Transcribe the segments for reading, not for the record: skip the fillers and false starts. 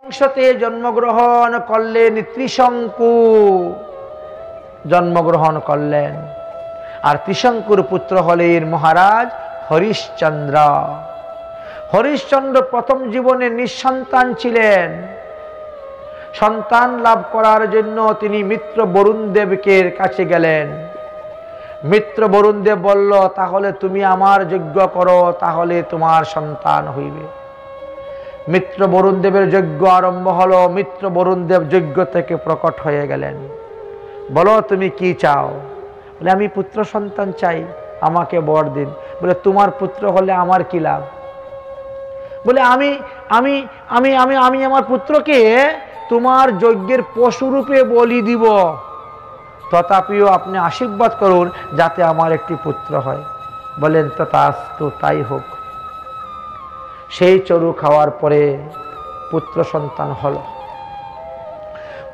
বংশতে জন্মগ্রহণ করলেন ত্রিশঙ্কু, জন্মগ্রহণ করলেন। আর ত্রিশঙ্কুর পুত্র হলেন মহারাজ হরিশ্চন্দ্র। হরিশ্চন্দ্র প্রথম জীবনে নিঃসন্তান ছিলেন। সন্তান লাভ করার জন্য তিনি মিত্র বরুণদেবকে কাছে গেলেন। মিত্র বরুণদেব বলল, তাহলে তুমি আমার যজ্ঞ করো, তাহলে তোমার সন্তান হইবে। মিত্র বরুণদেবের যজ্ঞ আরম্ভ হলো। মিত্র বরুণদেব যজ্ঞ থেকে প্রকট হয়ে গেলেন। বলো তুমি কি চাও? বলে আমি পুত্র সন্তান চাই, আমাকে বর দিন। বলে তোমার পুত্র হলে আমার কি লাভ? বলে আমি আমি আমি আমি আমি আমার পুত্রকে তোমার যজ্ঞের পশুরূপে বলি দিব, তথাপিও আপনি আশীর্বাদ করুন যাতে আমার একটি পুত্র হয়। বলেন তথাস্তু, তাই হোক। সেই চরু খাওয়ার পরে পুত্র সন্তান হল।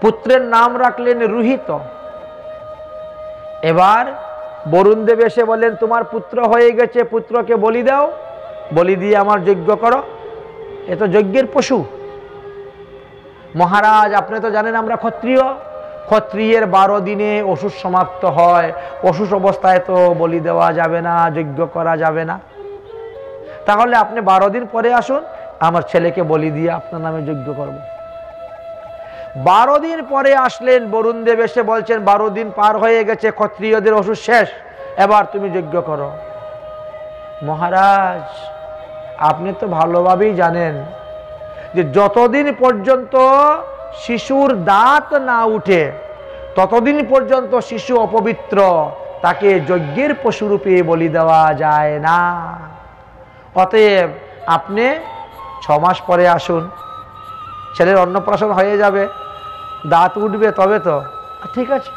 পুত্রের নাম রাখলেন রুহিত। এবার বরুণদেব এসে বলেন, তোমার পুত্র হয়ে গেছে, পুত্রকে বলি দাও, বলি দিয়ে আমার যজ্ঞ করো। এ তো যজ্ঞের পশু। মহারাজ আপনি তো জানেন আমরা ক্ষত্রিয়, ক্ষত্রিয়ের 12 দিনে অসুর সমাপ্ত হয়। অসুর অবস্থায় তো বলি দেওয়া যাবে না, যজ্ঞ করা যাবে না। তাহলে আপনি 12 দিন পরে আসুন, আমার ছেলেকে বলি দিয়ে আপনার নামে যজ্ঞ করব। 12 দিন পরে আসলেন বরুণদেব, এসে বলছেন 12 দিন পার হয়ে গেছে, ক্ষত্রিয়দের অসুর শেষ, এবার তুমি যজ্ঞ করো। মহারাজ আপনি তো ভালোভাবেই জানেন যে যতদিন পর্যন্ত শিশুর দাঁত না উঠে ততদিন পর্যন্ত শিশু অপবিত্র, তাকে যজ্ঞের পশুরূপে বলি দেওয়া যায় না। অতএব আপনি 6 মাস পরে আসুন, ছেলের অন্নপ্রাশন হয়ে যাবে, দাঁত উঠবে তবে তো। ঠিক আছে।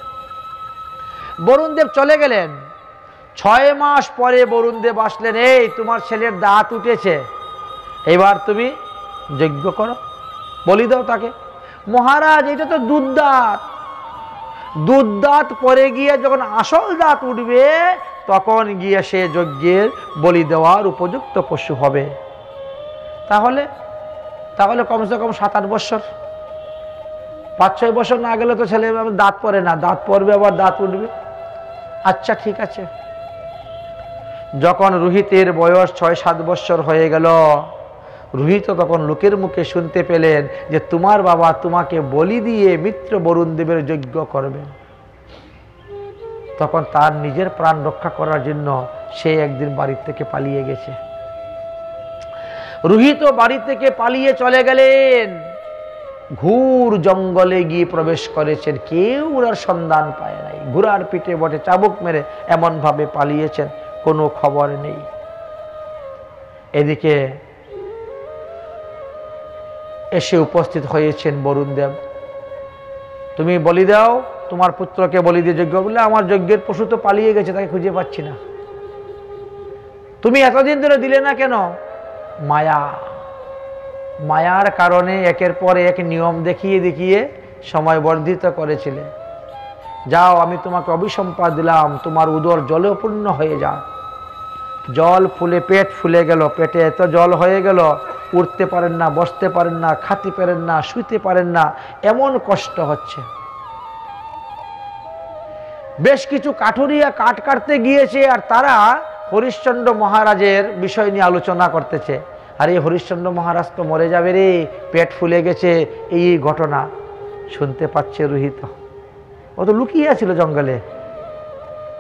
বরুণদেব চলে গেলেন। 6 মাস পরে বরুণদেব আসলেন, এই তোমার ছেলের দাঁত উঠেছে, এবার তুমি যজ্ঞ করো, বলি দাও তাকে। মহারাজ এটা তো দুধ দাঁত, দুধ দাঁত পরে গিয়ে যখন আসল দাঁত উঠবে তখন গিয়ে সে যজ্ঞের বলি দেওয়ার উপযুক্ত পশু হবে। তাহলে তাহলে কমসে কম 7-8 বছর, 5-6 বছর না গেলে তো ছেলে দাঁত পড়ে না, দাঁত পড়বে আবার দাঁত উঠবে। আচ্ছা ঠিক আছে। যখন রুহিতের বয়স 6-7 বছর হয়ে গেল, রুহিত তখন লোকের মুখে শুনতে পেলেন যে তোমার বাবা তোমাকে বলি দিয়ে মিত্র বরুণদেবের যজ্ঞ করবেন। তখন তার নিজের প্রাণ রক্ষা করার জন্য সে একদিন বাড়ি থেকে পালিয়ে গেছে। রুহিত বাড়ি থেকে পালিয়ে চলে গেলেন, ঘুর জঙ্গলে গিয়ে প্রবেশ করেছেন, কেউ ওনার সন্ধান পায় নাই। ঘোড়ার পিঠে বটে চাবুক মেরে এমন ভাবে পালিয়েছেন, কোনো খবর নেই। এদিকে এসে উপস্থিত হয়েছেন বরুণদেব। তুমি বলি দাও, তোমার পুত্রকে বলি দিয়ে যজ্ঞ। বলে আমার যজ্ঞের পশু তো পালিয়ে গেছে, তাকে খুঁজে পাচ্ছি না। তুমি এতদিন ধরে দিলে না কেন? মায়া, মায়ার কারণে একের পর এক নিয়ম দেখিয়ে দেখিয়ে সময় বর্ধিত করেছিলে। যাও, আমি তোমাকে অভিসম্পাদ দিলাম, তোমার উদর জলে পূর্ণ হয়ে যাও। জল ফুলে পেট ফুলে গেল, পেটে এত জল হয়ে গেল, উঠতে পারেন না, বসতে পারেন না, খাতে পারেন না, শুইতে পারেন না, এমন কষ্ট হচ্ছে। বেশ কিছু কাঠুরিয়া কাঠ কাটতে গিয়েছে, আর তারা হরিশ্চন্দ্র মহারাজের বিষয় নিয়ে আলোচনা করতেছে। আরে হরিশ্চন্দ্র মহারাজ তো মরে যাবে রে, পেট ফুলে গেছে, এই ঘটনা শুনতে পাচ্ছে রুহিত। ও তো লুকিয়ে আছিল জঙ্গলে।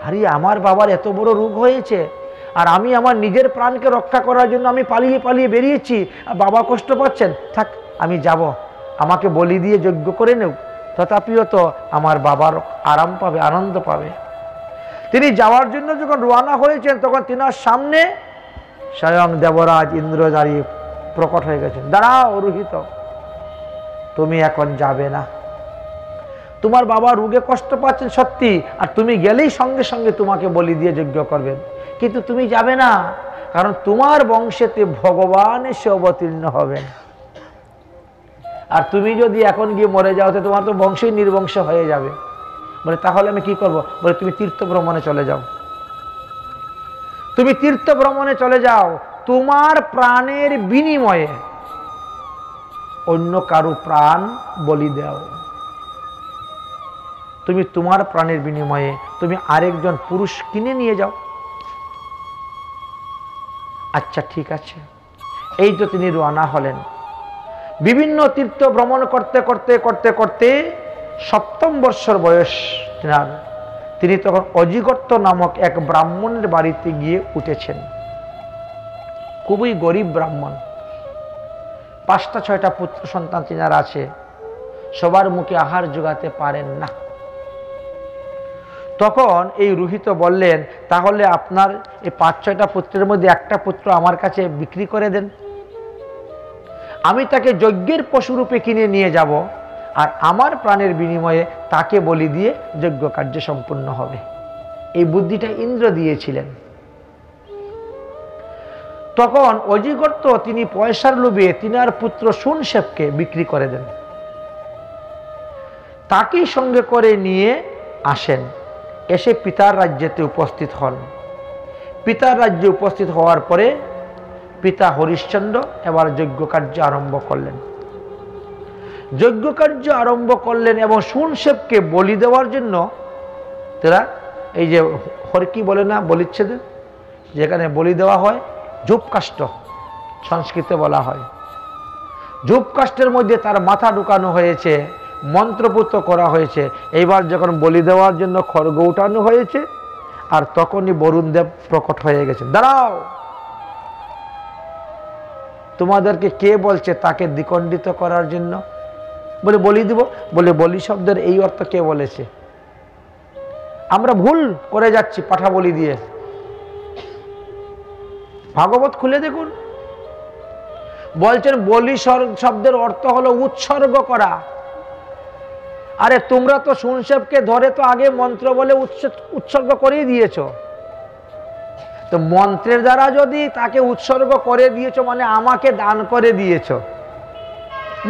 আরে আমার বাবার এত বড় রোগ হয়েছে, আর আমি আমার নিজের প্রাণকে রক্ষা করার জন্য আমি পালিয়ে পালিয়ে বেরিয়েছি, আর বাবা কষ্ট পাচ্ছেন। থাক, আমি যাব, আমাকে বলি দিয়ে যজ্ঞ করে নেও, তথাপিও তো আমার বাবার আরাম পাবে, আনন্দ পাবে। তিনি যাওয়ার জন্য যখন রওনা হয়েছেন তখন তিনার সামনে স্বয়ং দেবরাজ ইন্দ্র দাঁড়িয়ে প্রকট হয়ে গেছেন। দাঁড়াও রুহিত, তুমি এখন যাবে না। তোমার বাবা রোগে কষ্ট পাচ্ছেন সত্যি, আর তুমি গেলেই সঙ্গে সঙ্গে তোমাকে বলি দিয়ে যজ্ঞ করবেন, কিন্তু তুমি যাবে না, কারণ তোমার বংশেতে ভগবান এসে অবতীর্ণ হবেন। আর তুমি যদি এখন গিয়ে মরে যাও তো তোমার তো বংশই নির্বংশ হয়ে যাবে। বলে তাহলে আমি কি করব? বলে তুমি তীর্থ ভ্রমণে চলে যাও, তুমি তীর্থ ভ্রমণে চলে যাও, তোমার প্রাণের বিনিময়ে অন্য কারো প্রাণ বলি দাও, তুমি তোমার প্রাণের বিনিময়ে তুমি আরেকজন পুরুষ কিনে নিয়ে যাও। আচ্ছা ঠিক আছে। এই তো তিনি রওনা হলেন। বিভিন্ন তীর্থ ভ্রমণ করতে করতে করতে করতে 7ম বর্ষর বয়স তিনার। তিনি তখন অজিগর্ত নামক এক ব্রাহ্মণের বাড়িতে গিয়ে উঠেছেন। খুবই গরিব ব্রাহ্মণ, 5টা 6টা পুত্র সন্তান তিনার আছে, সবার মুখে আহার জোগাতে পারেন না। তখন এই রোহিত বললেন, তাহলে আপনার এই 5-6টা পুত্রের মধ্যে একটা পুত্র আমার কাছে বিক্রি করে দেন, আমি তাকে যজ্ঞের পশুরূপে কিনে নিয়ে যাব, আর আমার প্রাণের বিনিময়ে তাকে বলি দিয়ে যজ্ঞ কার্য সম্পূর্ণ হবে। এই বুদ্ধিটা ইন্দ্র দিয়েছিলেন। তখন অজিগর্ত তিনি পয়সার লোভে তিনার পুত্র শুনশেপকে বিক্রি করে দেন। তাকেই সঙ্গে করে নিয়ে আসেন, এসে পিতার রাজ্যেতে উপস্থিত হন। পিতার রাজ্যে উপস্থিত হওয়ার পরে পিতা হরিশ্চন্দ্র এবার যজ্ঞ কার্য আরম্ভ করলেন। যজ্ঞ কার্য আরম্ভ করলেন এবং শুনশেপকে বলি দেওয়ার জন্য তারা এই যে হরকি বলে না, বলিচ্ছেদে যেখানে বলি দেওয়া হয়, ঝুপকাষ্ট সংস্কৃতে বলা হয়। ঝুপকাষ্টের মধ্যে তার মাথা ঢুকানো হয়েছে, মন্ত্রপুত করা হয়েছে। এইবার যখন বলি দেওয়ার জন্য খড়গ উঠানো হয়েছে, আর তখনই বরুণদেব প্রকট হয়ে গেছে। দাঁড়াও, তোমাদেরকে কে বলছে তাকে দ্বিখণ্ডিত করার জন্য? বলে বলি দিব। বলে বলি শব্দের এই অর্থ কে বলেছে? আমরা ভুল করে যাচ্ছি পাঠা বলি দিয়ে। ভাগবত খুলে দেখুন, বলছেন বলি শব্দের অর্থ হলো উৎসর্গ করা। আরে তোমরা তো শুনশেপকে ধরে তো আগে মন্ত্র বলে উৎসর্গ করেই দিয়েছ। তো মন্ত্রের দ্বারা যদি তাকে উৎসর্গ করে দিয়েছ মানে আমাকে দান করে দিয়েছ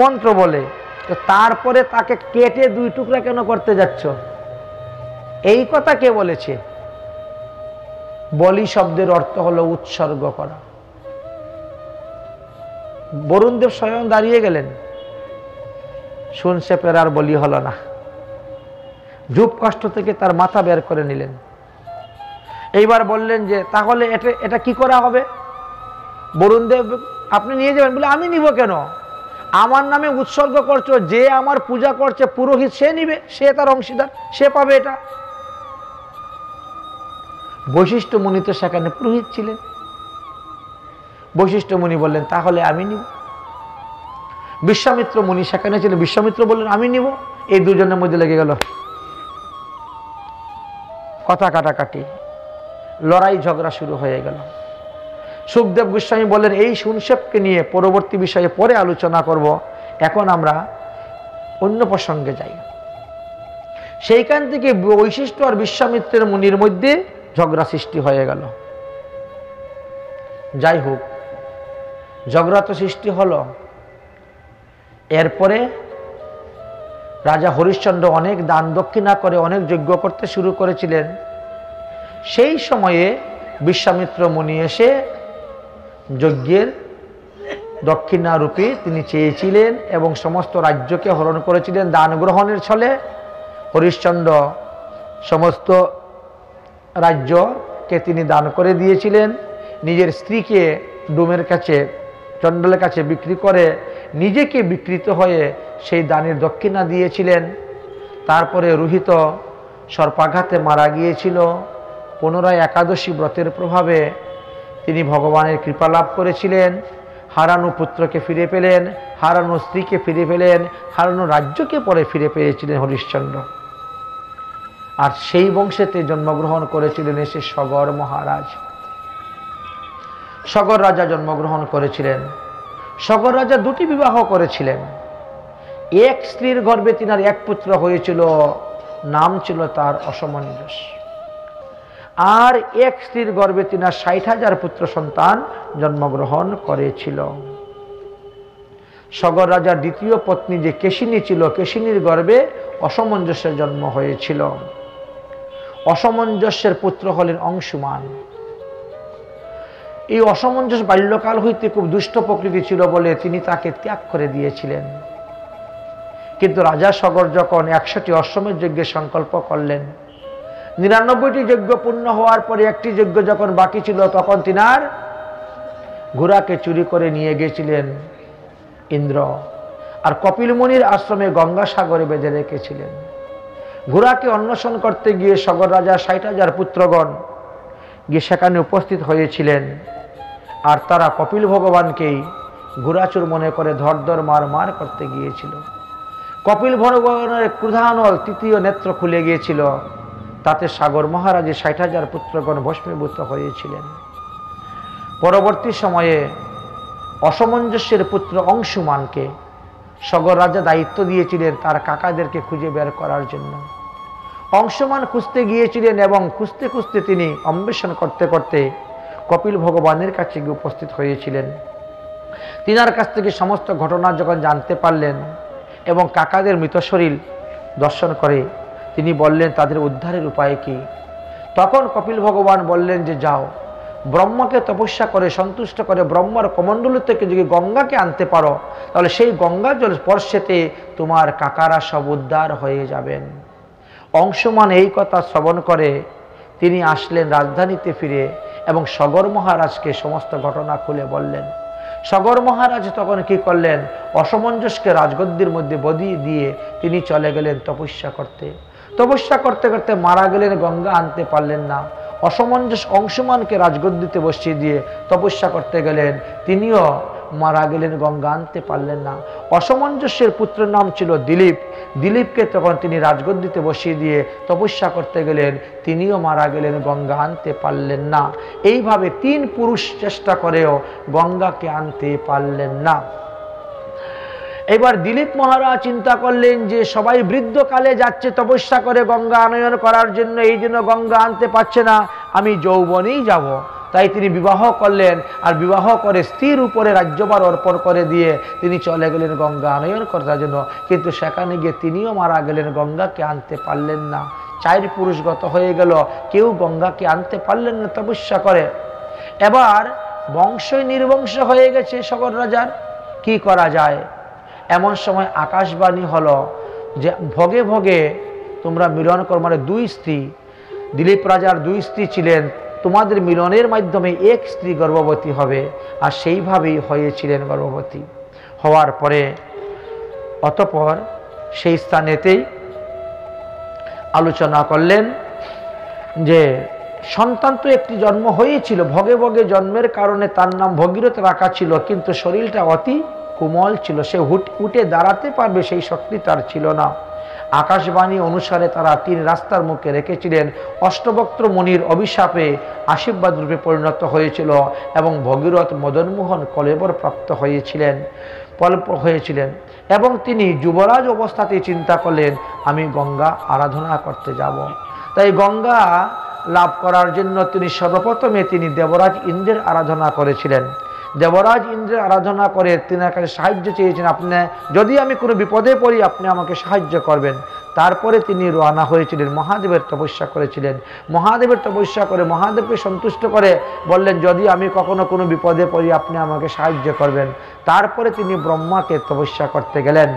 মন্ত্র বলে, তো তারপরে তাকে কেটে 2 টুকরা কেন করতে যাচ্ছ? এই কথা কে বলেছে? বলি শব্দের অর্থ হলো উৎসর্গ করা। বরুণদেব স্বয়ং দাঁড়িয়ে গেলেন, শুনশেপের আর বলি হলো না। ঝুপকাষ্ট থেকে তার মাথা বের করে নিলেন। এইবার বললেন যে তাহলে এটা কি করা হবে? বরুণদেব, আপনি নিয়ে যাবেন। বলে আমি নিব কেন? আমার নামে উৎসর্গ করছো, যে আমার পূজা করছে পুরোহিত সে নিবে, সে তার অংশীদার, সে পাবে এটা। বৈশিষ্ট্য মুনি তো সেখানে পুরোহিত ছিলেন। বৈশিষ্ট্য মুনি বললেন তাহলে আমি নিব। বিশ্বামিত্র মুনি সেখানে ছিলেন। বিশ্বামিত্র বললেন আমি নিব। এই দুজনের মধ্যে লেগে গেল কথা কাটাকাটি, লড়াই ঝগড়া শুরু হয়ে গেল। সুখদেব গোস্বামী বললেন এই শুনশেপকে নিয়ে পরবর্তী বিষয়ে পরে আলোচনা করব, এখন আমরা অন্য প্রসঙ্গে যাই। সেইখান থেকে বৈশিষ্ট্য আর বিশ্বামিত্রের মুনির মধ্যে ঝগড়া সৃষ্টি হয়ে গেল। যাই হোক, ঝগড়া তো সৃষ্টি হলো। এরপরে রাজা হরিশ্চন্দ্র অনেক দান দক্ষিণা করে অনেক যজ্ঞ করতে শুরু করেছিলেন। সেই সময়ে বিশ্বামিত্র মুনি এসে যজ্ঞের দক্ষিণা রূপে তিনি চেয়েছিলেন এবং সমস্ত রাজ্যকে হরণ করেছিলেন দান গ্রহণের ছলে। হরিশ্চন্দ্র সমস্ত রাজ্যকে তিনি দান করে দিয়েছিলেন। নিজের স্ত্রীকে ডোমের কাছে, চণ্ডালের কাছে বিক্রি করে নিজেকে বিকৃত হয়ে সেই দানের দক্ষিণা দিয়েছিলেন। তারপরে রোহিত সর্পাঘাতে মারা গিয়েছিল। পুনরায় একাদশী ব্রতের প্রভাবে তিনি ভগবানের কৃপা লাভ করেছিলেন। হারানো পুত্রকে ফিরে পেলেন, হারানো স্ত্রীকে ফিরে পেলেন, হারানো রাজ্যকে পরে ফিরে পেয়েছিলেন হরিশ্চন্দ্র। আর সেই বংশেতে জন্মগ্রহণ করেছিলেন এসে সগর মহারাজ। সগর রাজা জন্মগ্রহণ করেছিলেন। সগর রাজা 2টি বিবাহ করেছিলেন। এক স্ত্রীর গর্ভে তিনার এক পুত্র হয়েছিল, নাম ছিল তার অসমঞ্জস। আর এক স্ত্রীর গর্ভে তিনার 60,000 পুত্র সন্তান জন্মগ্রহণ করেছিল। সগর রাজার দ্বিতীয় পত্নী যে কেশিনী ছিল, কেশিনীর গর্ভে অসমঞ্জস্যের জন্ম হয়েছিল। অসমঞ্জস্যের পুত্র হলেন অংশুমান। এই অসামঞ্জস্য বাল্যকাল হইতে খুব দুষ্ট প্রকৃতি ছিল বলে তিনি তাকে ত্যাগ করে দিয়েছিলেন। কিন্তু রাজা সগর যখন 100টি অশ্বমেধ যজ্ঞের সংকল্প করলেন, 99টি যজ্ঞ পূর্ণ হওয়ার পরে একটি যজ্ঞ যখন বাকি ছিল, তখন তিনার ঘোড়াকে চুরি করে নিয়ে গিয়েছিলেন ইন্দ্র, আর কপিল মুনির আশ্রমে গঙ্গাসাগরে বেঁধে রেখেছিলেন। ঘোড়াকে অন্বেষণ করতে গিয়ে সগর রাজা 60,000 পুত্রগণ গিয়ে সেখানে উপস্থিত হয়েছিলেন, আর তারা কপিল ভগবানকেই ঘোড়াচুর মনে করে ধর মার মার করতে গিয়েছিল। কপিল ভগবানের ক্রোধানল তৃতীয় নেত্র খুলে গিয়েছিল, তাতে সাগর মহারাজের 60,000 পুত্রগণ ভস্মীভূত হয়েছিলেন। পরবর্তী সময়ে অসমঞ্জস্যের পুত্র অংশুমানকে সগর রাজা দায়িত্ব দিয়েছিলেন তার কাকাদেরকে খুঁজে বের করার জন্য। অংশুমান খুঁজতে গিয়েছিলেন এবং খুঁজতে খুঁজতে তিনি অন্বেষণ করতে করতে কপিল ভগবানের কাছে গিয়ে উপস্থিত হয়েছিলেন। তিনার কাছ থেকে সমস্ত ঘটনা যখন জানতে পারলেন এবং কাকাদের মৃত শরীর দর্শন করে তিনি বললেন তাদের উদ্ধারের উপায় কি। তখন কপিল ভগবান বললেন যে যাও, ব্রহ্মাকে তপস্যা করে সন্তুষ্ট করে ব্রহ্মার কমণ্ডল থেকে যদি গঙ্গাকে আনতে পারো, তাহলে সেই গঙ্গা জল স্পর্শেতে তোমার কাকারা সব উদ্ধার হয়ে যাবেন। অংশুমান এই কথা শ্রবণ করে তিনি আসলেন রাজধানীতে ফিরে এবং সগর মহারাজকে সমস্ত ঘটনা খুলে বললেন। সগর মহারাজ তখন কি করলেন, অসমঞ্জসকে রাজগদ্দির মধ্যে বদিয়ে দিয়ে তিনি চলে গেলেন তপস্যা করতে। তপস্যা করতে করতে মারা গেলেন, গঙ্গা আনতে পারলেন না। অসমঞ্জস অংশুমানকে রাজগদ্দিতে বসিয়ে দিয়ে তপস্যা করতে গেলেন, তিনিও মারা গেলেন, গঙ্গা আনতে পারলেন না। অসমঞ্জস্যের পুত্রের নাম ছিল দিলীপ। দিলীপকে তখন তিনি রাজগদ্দিতে বসিয়ে দিয়ে তপস্যা করতে গেলেন, তিনিও মারা গেলেন, গঙ্গা আনতে পারলেন না। এইভাবে 3 পুরুষ চেষ্টা করেও গঙ্গাকে আনতে পারলেন না। এবার দিলীপ মহারাজ চিন্তা করলেন যে সবাই বৃদ্ধকালে যাচ্ছে তপস্যা করে গঙ্গা আনয়ন করার জন্য, এই জন্য গঙ্গা আনতে পারছে না, আমি যৌবনেই যাব। তাই তিনি বিবাহ করলেন, আর বিবাহ করে স্ত্রীর উপরে রাজ্যভার অর্পণ করে দিয়ে তিনি চলে গেলেন গঙ্গা আনয়ন করার জন্য। কিন্তু সেখানে গিয়ে তিনিও মারা গেলেন, গঙ্গাকে আনতে পারলেন না। 4 পুরুষগত হয়ে গেল, কেউ গঙ্গাকে আনতে পারলেন না তপস্যা করে। এবার বংশই নির্বংশ হয়ে গেছে সগর রাজার, কি করা যায়? এমন সময় আকাশবাণী হলো যে ভোগে ভোগে তোমরা মিলন কর, মানে 2 স্ত্রী, দিলীপ রাজার 2 স্ত্রী ছিলেন, তোমাদের মিলনের মাধ্যমে 1 স্ত্রী গর্ভবতী হবে। আর সেইভাবেই হয়েছিলেন গর্ভবতী। হওয়ার পরে অতঃপর সেই স্থানেতেই আলোচনা করলেন যে সন্তান তো একটি জন্ম হয়েছিল, ভোগে ভোগে জন্মের কারণে তার নাম ভগীরথ রাখা ছিল, কিন্তু শরীরটা অতি কোমল ছিল, সে উঠে দাঁড়াতে পারবে সেই শক্তি তার ছিল না। আকাশবাণী অনুসারে তারা 3 রাস্তার মুখে রেখেছিলেন। অষ্টবক্ত্র মুনির অভিশাপে আশীর্বাদ রূপে পরিণত হয়েছিল এবং ভগীরথ মদনমোহন কলেবর প্রাপ্ত হয়েছিলেন এবং তিনি যুবরাজ অবস্থাতেই চিন্তা করলেন আমি গঙ্গা আরাধনা করতে যাব। তাই গঙ্গা লাভ করার জন্য তিনি সর্বপ্রথমে তিনি দেবরাজ ইন্দ্রের আরাধনা করেছিলেন। দেবরাজ ইন্দ্রের আরাধনা করে তিনার কাছে সাহায্য চেয়েছেন, আপনি যদি আমি কোনো বিপদে পড়ি আপনি আমাকে সাহায্য করবেন। তারপরে তিনি রওনা হয়েছিলেন, মহাদেবের তপস্যা করেছিলেন। মহাদেবের তপস্যা করে মহাদেবকে সন্তুষ্ট করে বললেন যদি আমি কখনো কোনো বিপদে পড়ি আপনি আমাকে সাহায্য করবেন। তারপরে তিনি ব্রহ্মাকে তপস্যা করতে গেলেন।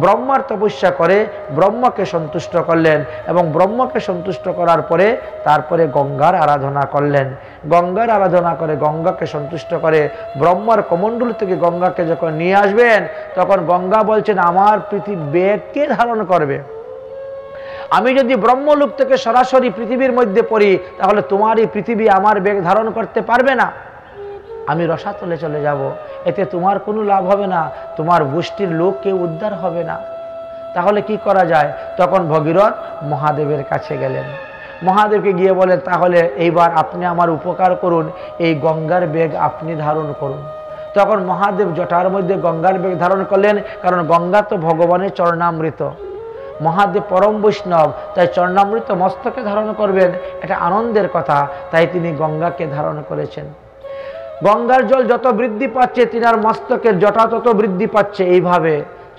ব্রহ্মার তপস্যা করে ব্রহ্মাকে সন্তুষ্ট করলেন এবং ব্রহ্মাকে সন্তুষ্ট করার পরে তারপরে গঙ্গার আরাধনা করলেন। গঙ্গার আরাধনা করে গঙ্গাকে সন্তুষ্ট করে ব্রহ্মার কমণ্ডল থেকে গঙ্গাকে যখন নিয়ে আসবেন তখন গঙ্গা বলছেন আমার পৃথিবী বেগকে ধারণ করবে। আমি যদি ব্রহ্মলোক থেকে সরাসরি পৃথিবীর মধ্যে পড়ি তাহলে তোমার এই পৃথিবী আমার বেগ ধারণ করতে পারবে না, আমি রসাতলে চলে যাব, এতে তোমার কোনো লাভ হবে না, তোমার গোষ্ঠীর লোক কেউ উদ্ধার হবে না। তাহলে কি করা যায়? তখন ভগীরথ মহাদেবের কাছে গেলেন। মহাদেবকে গিয়ে বলেন তাহলে এইবার আপনি আমার উপকার করুন, এই গঙ্গার বেগ আপনি ধারণ করুন। তখন মহাদেব জটার মধ্যে গঙ্গার বেগ ধারণ করলেন, কারণ গঙ্গা তো ভগবানের চরণামৃত, মহাদেব পরম বৈষ্ণব, তাই চরণামৃত মস্তকে ধারণ করবেন, এটা আনন্দের কথা, তাই তিনি গঙ্গাকে ধারণ করেছেন। গঙ্গার জল যত বৃদ্ধি পাচ্ছে তিনার মস্তকের জটা তত বৃদ্ধি পাচ্ছে। এইভাবে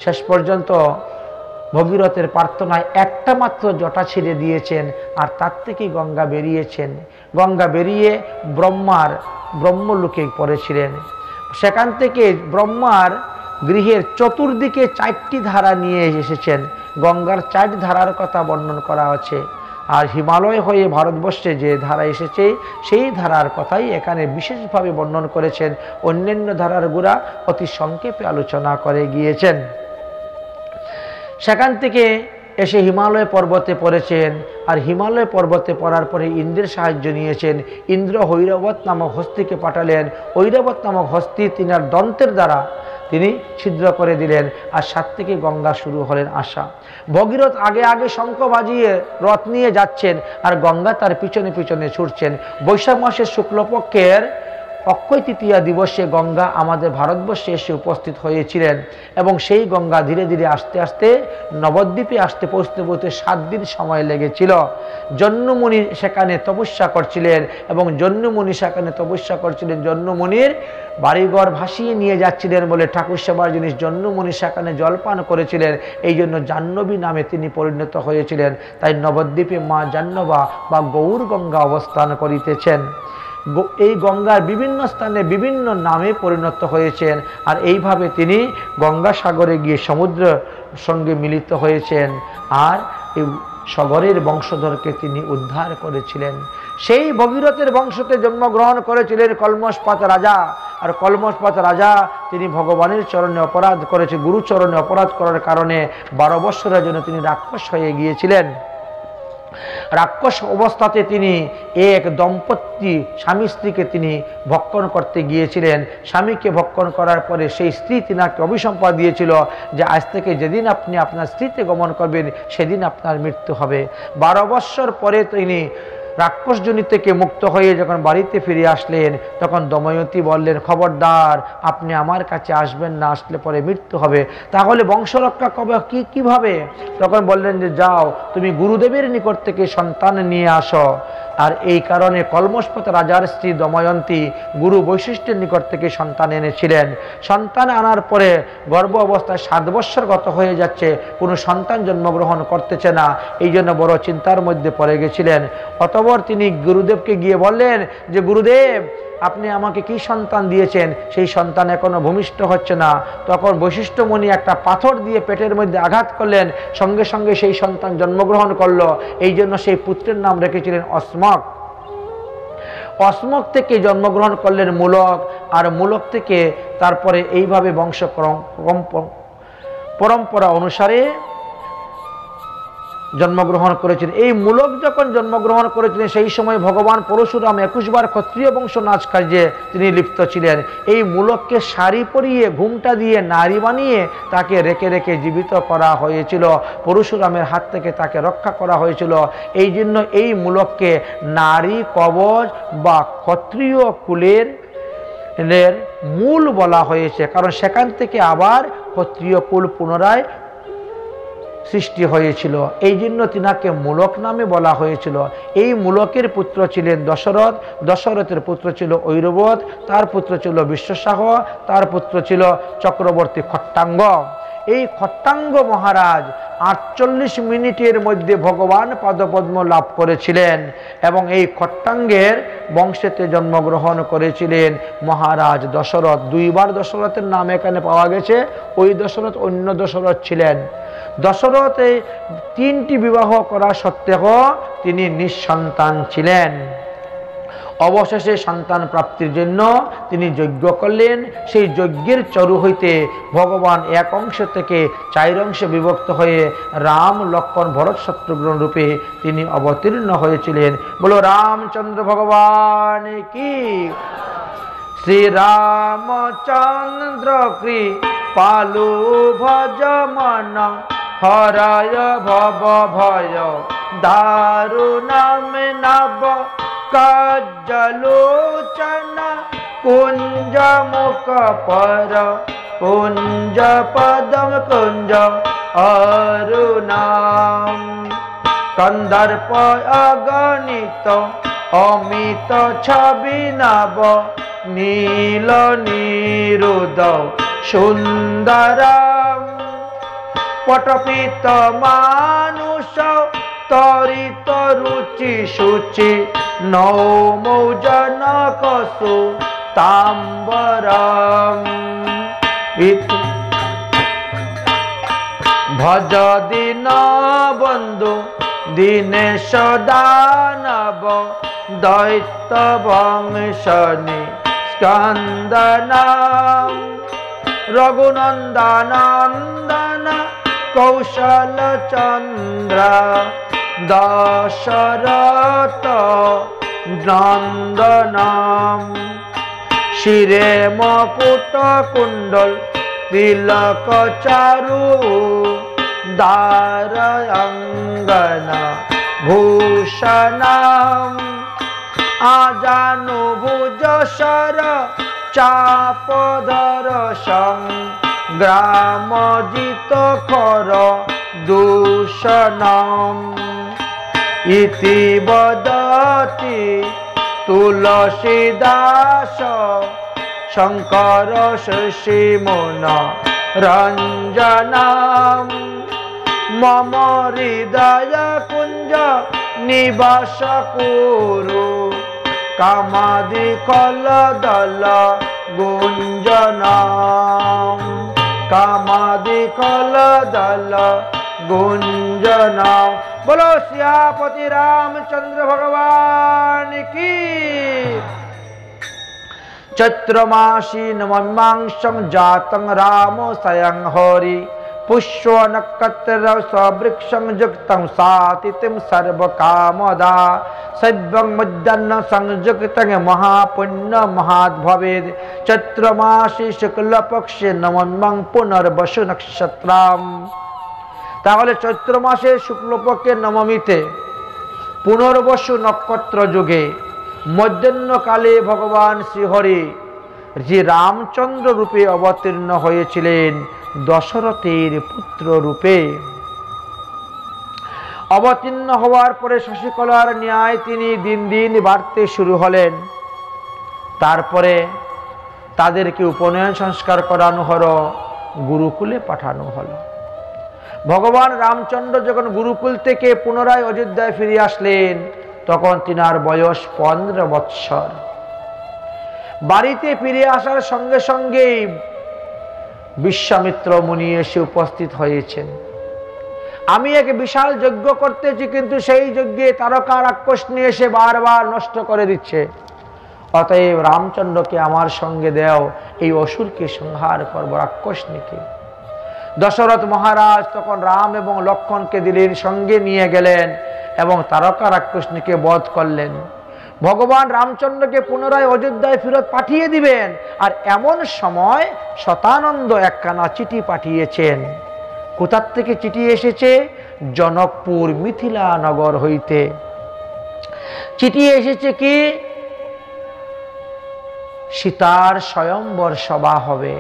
শেষ পর্যন্ত ভগীরথের প্রার্থনায় একটা মাত্র জটা ছিঁড়ে দিয়েছেন, আর তার থেকেই গঙ্গা বেরিয়েছেন। গঙ্গা বেরিয়ে ব্রহ্মলোকে পড়েছিলেন। সেখান থেকে ব্রহ্মার গৃহের চতুর্দিকে 4টি ধারা নিয়ে এসেছেন। গঙ্গার 4 ধারার কথা বর্ণন করা আছে। আর হিমালয় হয়ে ভারতবর্ষে যে ধারা এসেছে সেই ধারার কথাই এখানে বিশেষভাবে বর্ণন করেছেন। অন্যান্য ধারার গুড়া অতি সংক্ষেপে আলোচনা করে গিয়েছেন। সেখান থেকে এসে হিমালয় পর্বতে পড়েছেন। আর হিমালয় পর্বতে পড়ার পরে ইন্দ্রের সাহায্য নিয়েছেন। ইন্দ্র হৈরবত নামক হস্তিকে পাঠালেন। হৈরবত নামক হস্তি তিনার দন্তের দ্বারা তিনি ছিদ্র করে দিলেন। আর সাত থেকে গঙ্গা শুরু হলেন আসা। ভগীরথ আগে আগে শঙ্খ বাজিয়ে রথ নিয়ে যাচ্ছেন, আর গঙ্গা তার পিছনে পিছনে ছুটছেন। বৈশাখ মাসের শুক্লপক্ষের অক্ষয় তৃতীয়া দিবসে গঙ্গা আমাদের ভারতবর্ষে এসে উপস্থিত হয়েছিলেন, এবং সেই গঙ্গা ধীরে ধীরে আস্তে আস্তে নবদ্বীপে আসতে পৌঁছতে 7 দিন সময় লেগেছিল। জন্মমুনি সেখানে তপস্যা করছিলেন, এবং জন্মমুনি সেখানে তপস্যা করছিলেন। জন্মমুনির বাড়িঘর ভাসিয়ে নিয়ে যাচ্ছিলেন বলে ঠাকুর সেবার জিনিস জন্মমুনি সেখানে জলপান করেছিলেন। এই জন্য জাহ্নবী নামে তিনি পরিণত হয়েছিলেন। তাই নবদ্বীপে মা জাহ্নবা বা গৌর গঙ্গা অবস্থান করিতেছেন। এই গঙ্গার বিভিন্ন স্থানে বিভিন্ন নামে পরিণত হয়েছেন। আর এইভাবে তিনি গঙ্গাসাগরে গিয়ে সমুদ্র সঙ্গে মিলিত হয়েছেন, আর এই সাগরের বংশধরকে তিনি উদ্ধার করেছিলেন। সেই ভগীরথের বংশতে জন্মগ্রহণ করেছিলেন কলমশপাত রাজা। আর কলমশপাত রাজা তিনি ভগবানের চরণে অপরাধ করেছে, গুরুচরণে অপরাধ করার কারণে 12 বৎসরের জন্য তিনি রাক্ষস হয়ে গিয়েছিলেন। রাক্ষস অবস্থাতে তিনি এক দম্পতি স্বামী স্ত্রীকে তিনি ভক্ষণ করতে গিয়েছিলেন। স্বামীকে ভক্ষণ করার পরে সেই স্ত্রী তিনাকে অভিসম্পাদ দিয়েছিল যে আজ থেকে যেদিন আপনি আপনার স্ত্রীতে গমন করবেন সেদিন আপনার মৃত্যু হবে। 12 বৎসর পরে তিনি রাক্ষসজনি থেকে মুক্ত হয়ে যখন বাড়িতে ফিরে আসলেন, তখন দময়ন্তী বললেন, খবরদার আপনি আমার কাছে আসবেন না, আসলে পরে মৃত্যু হবে। তাহলে বংশরক্ষা কবে কিভাবে? তখন বললেন যে যাও, তুমি গুরুদেবের নিকট থেকে সন্তান নিয়ে আসো। আর এই কারণে কলমশপত রাজার স্ত্রী দময়ন্তী গুরু বৈশিষ্ট্যের নিকট থেকে সন্তান এনেছিলেন। সন্তান আনার পরে গর্ভ অবস্থায় 7 বৎসর গত হয়ে যাচ্ছে, কোনো সন্তান জন্মগ্রহণ করতেছে না। এই জন্য বড় চিন্তার মধ্যে পড়ে গেছিলেন। অতঃপর তিনি গুরুদেবকে গিয়ে বললেন যে গুরুদেব, আপনি আমাকে কি সন্তান দিয়েছেন, সেই সন্তান এখনো ভূমিষ্ঠ হচ্ছে না। তখন বৈশিষ্ট্য মুনি একটা পাথর দিয়ে পেটের মধ্যে আঘাত করলেন, সঙ্গে সঙ্গে সেই সন্তান জন্মগ্রহণ করলো। এই জন্য সেই পুত্রের নাম রেখেছিলেন অস্মক। অস্মক থেকে জন্মগ্রহণ করলেন মূলক, আর মূলক থেকে তারপরে এইভাবে বংশ পরম্পরা অনুসারে জন্মগ্রহণ করেছিলেন। এই মূলক যখন জন্মগ্রহণ করেছিলেন সেই সময় ভগবান পরশুরাম 21 বার ক্ষত্রিয় বংশ নাচ কার্যে তিনি লিপ্ত ছিলেন। এই মূলককে শাড়ি পরিয়ে ঘুমটা দিয়ে নারী বানিয়ে তাকে রেখে রেখে জীবিত করা হয়েছিল। পরশুরামের হাত থেকে তাকে রক্ষা করা হয়েছিল। এই জন্য এই মূলককে নারী কবচ বা ক্ষত্রিয় কুলের মূল বলা হয়েছে, কারণ সেখান থেকে আবার ক্ষত্রিয় কুল পুনরায় সৃষ্টি হয়েছিল। এই জন্য তিনাকে মূলক নামে বলা হয়েছিল। এই মূলকের পুত্র ছিলেন দশরথ, দশরথের পুত্র ছিল ঐরবত, তার পুত্র ছিল বিশ্বসাহ, তার পুত্র ছিল চক্রবর্তী খট্টাঙ্গ। এই খট্টাঙ্গ মহারাজ 48 মিনিটের মধ্যে ভগবান পাদপদ্ম লাভ করেছিলেন, এবং এই খট্টাঙ্গের বংশেতে জন্মগ্রহণ করেছিলেন মহারাজ দশরথ। 2 বার দশরথের নাম এখানে পাওয়া গেছে। ওই দশরথ অন্য দশরথ ছিলেন। দশরথ 3টি বিবাহ করা সত্ত্বেও তিনি নিঃসন্তান ছিলেন। অবশেষে সন্তান প্রাপ্তির জন্য তিনি যজ্ঞ করলেন। সেই যজ্ঞের চরু হইতে ভগবান এক অংশ থেকে 4 অংশে বিভক্ত হয়ে রাম, লক্ষ্মণ, ভরত, শত্রুঘ্ন রূপে তিনি অবতীর্ণ হয়েছিলেন। বলো রামচন্দ্র ভগবান কি। শ্রী রামচন্দ্র কৃপালু ভজ মন হরায় ভব ভয় দারুণাম নব কাজলোচন কুঞ্জ মুখ পর কুঞ্জ পদম কুঞ্জ অরুণাম কন্দর্প অগণিত অমিত ছবি নব নীল নিরুদ সুন্দরাম পটপিত মানুষ তরিত রুচি সুচি নৌমৌজনকসু তাম্বরম ভজ দীন বন্ধু দীনেশ দানব দৈত্য বংশনি স্কন্দনম রঘুনন্দনন্দন কৌশল চন্দ্র দশরথ নন্দনম শিরে মকুট কুণ্ডল তিলক চারু দার অঙ্গন ভূষণম আজানু ভুজ শর চাপধর সংগ্রাম জিত কর দূষণম ইতি বদতি তুলসীদাস শঙ্কর শশীমন রঞ্জনম মম হৃদয় কুঞ্জ নিবাস কুরু কামাদি কলদল গুঞ্জনম কামাদি কলদল গুঞ্জনম। बोलो सियापति रामचंद्र भगवान की। चैत्रमासी नवमांशं जातं रामो स्वयं हरि पुष्य नक्षत्र सवृक्षं युक्तं सातिथिं सर्वकामदा सद्वं मध्याह्न संयुक्तं महापुण्य महाद्भवेद्। चैत्रमासी शुक्लपक्षे नवमं पुनर्वसु नक्षत्रम्। তাহলে চৈত্র মাসের শুক্লপক্ষের নবমীতে পুনর্বসু নক্ষত্র যুগে মধ্যাহ্নকালে ভগবান শ্রীহরি যে রামচন্দ্র রূপে অবতীর্ণ হয়েছিলেন দশরথের পুত্র রূপে, অবতীর্ণ হওয়ার পরে শশীকলার ন্যায় তিনি দিন দিন বাড়তে শুরু হলেন। তারপরে তাদেরকে উপনয়ন সংস্কার করানো হলো, গুরুকুলে পাঠানো হলো। ভগবান রামচন্দ্র যখন গুরুকুল থেকে পুনরায় অযোধ্যায় ফিরে আসলেন তখন তিনার বয়স 15 বৎসর। বাড়িতে ফিরে আসার সঙ্গে সঙ্গেই বিশ্বামিত্র মুনি এসে উপস্থিত হয়েছেন। আমি এক বিশাল যজ্ঞ করতেছি, কিন্তু সেই যজ্ঞে তারকা রাক্ষস নিয়ে এসে বারবার নষ্ট করে দিচ্ছে। অতএব রামচন্দ্রকে আমার সঙ্গে দেও, এই অসুরকে সংহার করব, রাক্ষসনীকে। দশরথ মহারাজ তখন রাম এবং লক্ষ্মণকে দিলেন, সঙ্গে নিয়ে গেলেন এবং তারকা রাক্ষসনীকে বধ করলেন। ভগবান রামচন্দ্রকে পুনরায় অযোধ্যায় ফেরত পাঠিয়ে দিবেন, আর এমন সময় শতানন্দ একখানা চিঠি পাঠিয়েছেন। কোথার থেকে চিঠি এসেছে? জনকপুর মিথিলা নগর হইতে চিঠি এসেছে। কি? সীতার স্বয়ম্বর সভা হবে।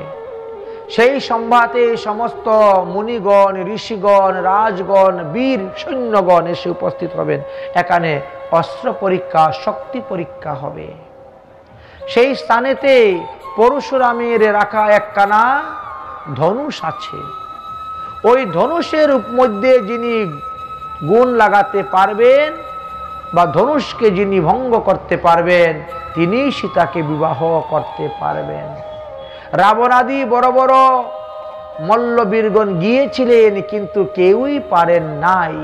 সেই সংবাদে সমস্ত মুনিগণ, ঋষিগণ, রাজগণ, বীর সৈন্যগণ এসে উপস্থিত হবেন। এখানে অস্ত্র পরীক্ষা, শক্তি পরীক্ষা হবে। সেই স্থানেতে পরশুরামের রাখা একখানা ধনুষ আছে। ওই ধনুষের মধ্যে যিনি গুণ লাগাতে পারবেন বা ধনুষকে যিনি ভঙ্গ করতে পারবেন তিনি সীতাকে বিবাহ করতে পারবেন। রাবণাদি বড় বড় মল্লবীরগণ গিয়েছিলেন, কিন্তু কেউই পারেন নাই।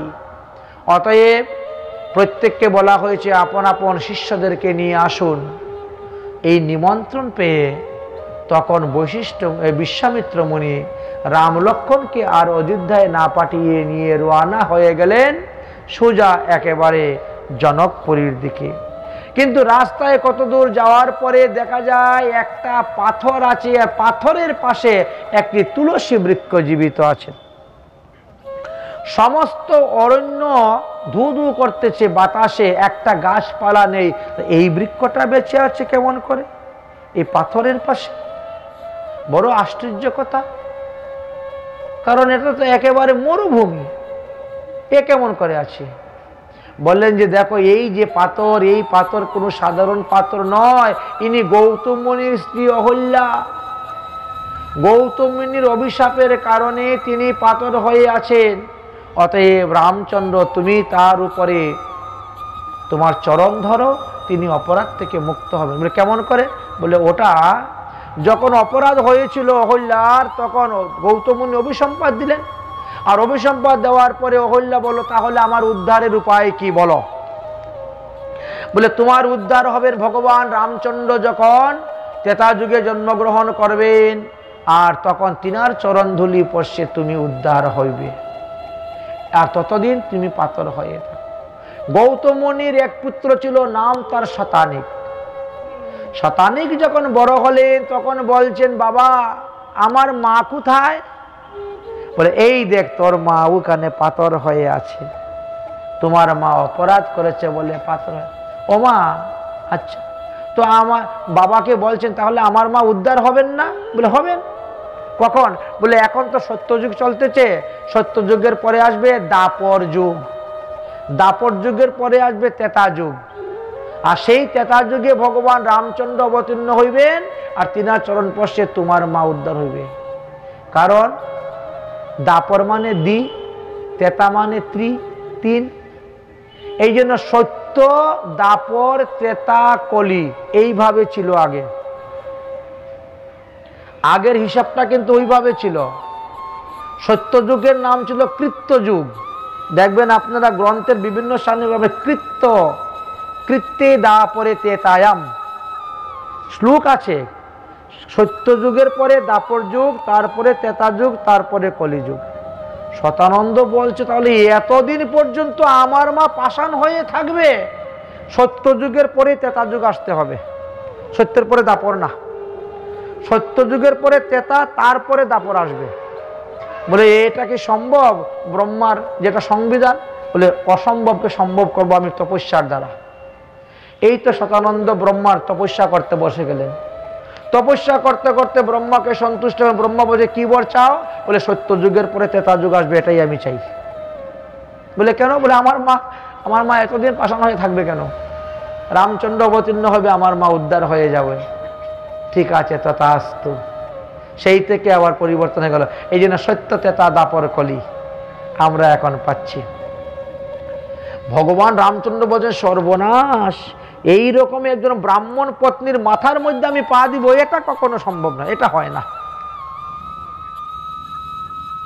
অতএব প্রত্যেককে বলা হয়েছে আপন আপন শিষ্যদেরকে নিয়ে আসুন। এই নিমন্ত্রণ পেয়ে তখন বিশ্বামিত্র মুনি রাম লক্ষ্মণকে আর অযোধ্যায় না পাঠিয়ে নিয়ে রওনা হয়ে গেলেন সোজা একেবারে জনকপুরীর দিকে। কিন্তু রাস্তায় কত দূর যাওয়ার পরে দেখা যায় একটা পাথর আছে, আর পাথরের পাশে একটি তুলসী বৃক্ষ জীবিত আছে। সমস্ত অরণ্য ধু ধু করতেছে বাতাসে, একটা গাছপালা নেই। এই বৃক্ষটা বেঁচে আছে কেমন করে এই পাথরের পাশে? বড় আশ্চর্য কথা, কারণ এটা তো একেবারে মরুভূমি, এ কেমন করে আছে? বললেন যে দেখো, এই যে পাথর, এই পাথর কোনো সাধারণ পাথর নয়, ইনি গৌতম মুনির স্ত্রী অহল্যা। গৌতম মুনির অভিশাপের কারণে তিনি পাথর হয়ে আছেন। অতএব রামচন্দ্র তুমি তার উপরে তোমার চরণ ধরো, তিনি অপরাধ থেকে মুক্ত হবেন। বলে কেমন করে? বলে ওটা যখন অপরাধ হয়েছিল অহল্যার, তখন গৌতম মুনি অভিসম্পাদ দিলেন। আর অভিসম্পাদ দেওয়ার পরে অহল্যা বলল, তাহলে আমার উদ্ধারের উপায় কি বলো? বলে তোমার উদ্ধার হবে ভগবান রামচন্দ্র যখন ত্রেতা যুগে জন্মগ্রহণ করবেন, আর তখন তিনার চরণ ধুলি স্পর্শে তুমি উদ্ধার হইবে, আর ততদিন তুমি পাথর হয়ে থাকো। গৌতম মুনির এক পুত্র ছিল, নাম তার শতানিক। শতানিক যখন বড় হলেন তখন বলছেন, বাবা আমার মা কোথায়? বলে এই দেখ তোর মা ওখানে পাথর হয়ে আছে, তোমার মা অপরাধ করেছে বলে পাথর হয়ে। ও মা, আচ্ছা তো আমার বাবাকে বলছেন তাহলে আমার মা উদ্ধার হবেন না? বলে হবেন। কখন? বলে এখন তো সত্যযুগ চলতেছে, সত্যযুগের পরে আসবে দাপর যুগ, দাপর যুগের পরে আসবে ত্রেতা যুগ, আর সেই ত্রেতা যুগে ভগবান রামচন্দ্র অবতীর্ণ হইবেন, আর তিনার চরণ স্পর্শে তোমার মা উদ্ধার হইবে। কারণ দাপর মানে দ্বি, ত্রেতা মানে তিন। এই জন্য সত্য, দাপর, ত্রেতা, কলি এইভাবে ছিল আগে। আগের হিসাবটা কিন্তু ওইভাবে ছিল। সত্য যুগের নাম ছিল কৃত্য যুগ। দেখবেন আপনারা গ্রন্থের বিভিন্ন স্থানে কৃত্য, কৃত্যে দাপরে তেতায়াম শ্লোক আছে। সত্য যুগের পরে দাপর যুগ, তারপরে ত্রেতা যুগ, তারপরে কলিযুগ। শতানন্দ বলছে তাহলে এতদিন পর্যন্ত আমার মা পাষাণ হয়ে থাকবে? সত্য যুগের পরে ত্রেতা যুগ আসতে হবে, সত্যের পরে দাপর না। সত্য যুগের পরে ত্রেতা, তারপরে দাপর আসবে। বলে এটা কি সম্ভব? ব্রহ্মার যেটা সংবিধান, বলে অসম্ভবকে সম্ভব করবো আমি তপস্যার দ্বারা। এই তো শতানন্দ ব্রহ্মার তপস্যা করতে বসে গেলেন। তপস্যা করতে করতে ব্রহ্মাকে সন্তুষ্ট হলেন। ব্রহ্মা বলে কি বর চাও? বলে সত্য যুগের পরে ত্রেতা যুগ আসবে, এটাই আমি চাই। বলে কেন? বলে আমার মা এতদিন পাষাণ হয়ে থাকবে কেন? রামচন্দ্র অবতীর্ণ হবে, আমার মা উদ্ধার হয়ে যাবে। ঠিক আছে, তথাস্তু। সেই থেকে আবার পরিবর্তন হয়ে গেল। এই জন্য সত্য, ত্রেতা, দাপর, কলি আমরা এখন পাচ্ছি। ভগবান রামচন্দ্র বলছেন সর্বনাশ, এই রকম একজন ব্রাহ্মণ পত্নীর মাথার মধ্যে আমি পা দিব, এটা কখনো সম্ভব না, এটা হয় না।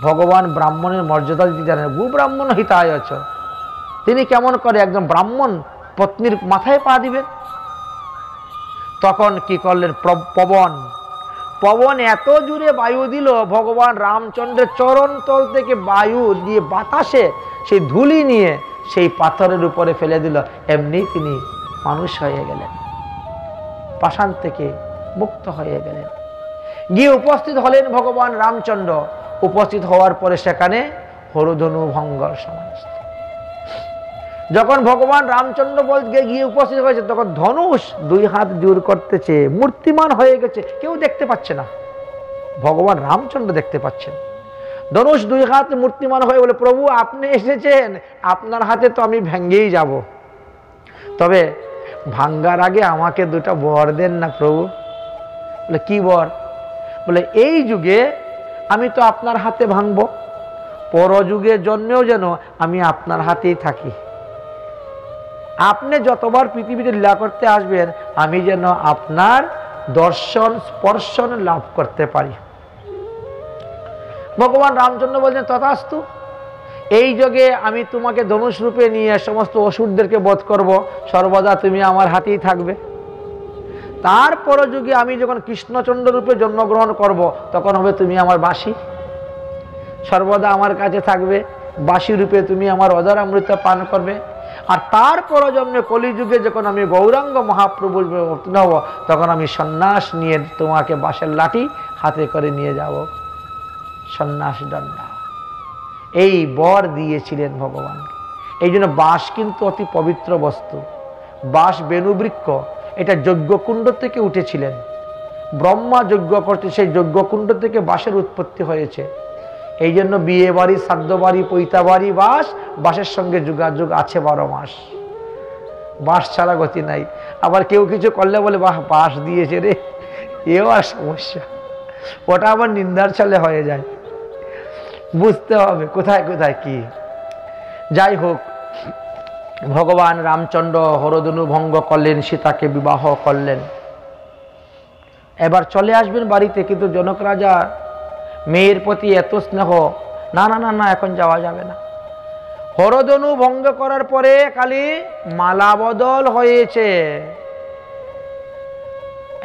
ভগবান ব্রাহ্মণের মর্যাদা দিতে জানেন। গু ব্রাহ্মণ হিতায় আছ, তিনি কেমন করে একজন ব্রাহ্মণ পত্নীর মাথায় পা দিবেন? তখন কি করলেন? পবন এত জুড়ে বায়ু দিল, ভগবান রামচন্দ্রের চরণ তল থেকে বায়ু দিয়ে বাতাসে সেই ধুলি নিয়ে সেই পাথরের উপরে ফেলে দিল। এমনি তিনি মানুষ হয়ে গেলেন, পাষাণ থেকে মুক্ত হয়ে গেলেন। গিয়ে উপস্থিত হলেন ভগবান রামচন্দ্র। উপস্থিত হওয়ার পরে সেখানে হরধনু ভঙ্গর সমাজ। যখন ভগবান রামচন্দ্র বলতে গিয়ে উপস্থিত হয়েছে, তখন ধনুষ দুই হাত জোর করতেছে, মূর্তিমান হয়ে গেছে, কেউ দেখতে পাচ্ছে না, ভগবান রামচন্দ্র দেখতে পাচ্ছেন। ধনুষ দুই হাত মূর্তিমান হয়ে বলে, প্রভু আপনি এসেছেন, আপনার হাতে তো আমি ভেঙ্গেই যাব, তবে ভাঙ্গার আগে আমাকে দুটা বর দেন না প্রভু। বলে কি বর? বলে এই যুগে আমি তো আপনার হাতে ভাঙব, পরযুগের জন্যও যেন আমি আপনার হাতেই থাকি। আপনি যতবার পৃথিবীতে লীলা করতে আসবেন, আমি যেন আপনার দর্শন স্পর্শন লাভ করতে পারি। ভগবান রামচন্দ্র বলছেন তথাস্তু। এই যুগে আমি তোমাকে ধনুষ রূপে নিয়ে সমস্ত অসুরদেরকে বধ করব, সর্বদা তুমি আমার হাতেই থাকবে। তারপর যুগে আমি যখন কৃষ্ণচন্দ্র রূপে জন্মগ্রহণ করব, তখন হবে তুমি আমার বাসী, সর্বদা আমার কাছে থাকবে, বাসী রূপে তুমি আমার অধরামৃত পান করবে। আর তারপর জন্মে কলিযুগে যখন আমি গৌরাঙ্গ মহাপ্রভু হব, তখন আমি সন্ন্যাস নিয়ে তোমাকে বাঁশের লাঠি হাতে করে নিয়ে যাব, সন্ন্যাস দণ্ডা। এই বর দিয়েছিলেন ভগবান। এই জন্য বাঁশ কিন্তু অতি পবিত্র বস্তু। বাঁশ বেণুবৃক্ষ, এটা যজ্ঞকুণ্ড থেকে উঠেছিলেন। ব্রহ্মা যজ্ঞ করতে, সেই যজ্ঞকুণ্ড থেকে বাঁশের উৎপত্তি হয়েছে। এই জন্য বিয়ে বাড়ি, শ্রাদ্ধ বাড়ি, পৈতা বাড়ি, বাঁশের সঙ্গে যোগাযোগ আছে 12 মাস। বাঁশ ছাড়া গতি নাই। আবার কেউ কিছু করলে বলে বাহ বাঁশ দিয়েছে রে, এও আর সমস্যা। ওটা আবার নিন্দার ছলে হয়ে যায়। বুঝতে হবে কোথায় কোথায় কি। যাই হোক, ভগবান রামচন্দ্র হরধনু ভঙ্গ করলেন, সীতাকে বিবাহ করলেন। এবার চলে আসবেন বাড়িতে, কিন্তু জনক রাজা মেয়ের প্রতি এত স্নেহ, না না না না, এখন যাওয়া যাবে না। হরধনু ভঙ্গ করার পরে খালি মালা বদল হয়েছে,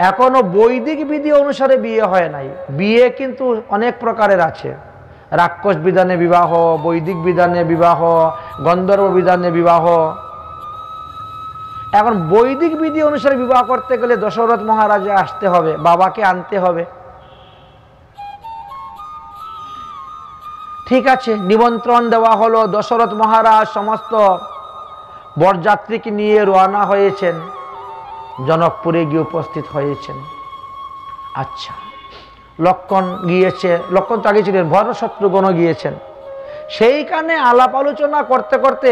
এখনো বৈদিক বিধি অনুসারে বিয়ে হয় নাই। বিয়ে কিন্তু অনেক প্রকারের আছে, রাক্ষস বিধানে বিবাহ, বৈদিক বিধানে বিবাহ, গন্ধর্ব বিধানে বিবাহ। এখন বৈদিক বিধি অনুসারে বিবাহ করতে গেলে দশরথ মহারাজে আসতে হবে, বাবাকে আনতে হবে। ঠিক আছে, নিমন্ত্রণ দেওয়া হলো। দশরথ মহারাজ সমস্ত বরযাত্রীকে নিয়ে রওনা হয়েছেন, জনকপুরে গিয়ে উপস্থিত হয়েছেন। আচ্ছা, লক্ষণ গিয়েছে, লক্ষণ তো আগে ছিলেন, ভরত শত্রুঘ্ন গিয়েছেন। সেইখানে আলাপ আলোচনা করতে করতে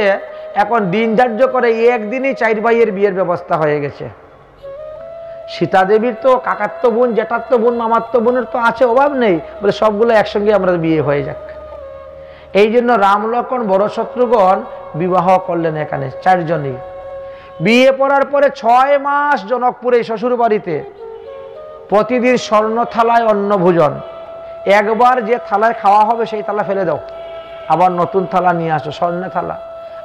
এখন দিন ধার্য করে একদিনই 4 ভাইয়ের বিয়ের ব্যবস্থা হয়ে গেছে। সীতা দেবীর তো কাকাত্ম বোন, জ্যাঠাত্ম বোন, মামাত্ম বোনের তো আছে, অভাব নেই, বলে সবগুলো একসঙ্গে আমরা বিয়ে হয়ে যাক। এই জন্য রাম লক্ষণ ভরত শত্রুঘ্ন বিবাহ করলেন এখানে 4 জনই। বিয়ে পড়ার পরে 6 মাস জনকপুরে শ্বশুর বাড়িতে প্রতিদিন স্বর্ণ থালায় অন্ন ভোজন। একবার যে থালায় খাওয়া হবে সেই থালা ফেলে দাও, আবার নতুন থালা নিয়ে আসো, স্বর্ণের থালা।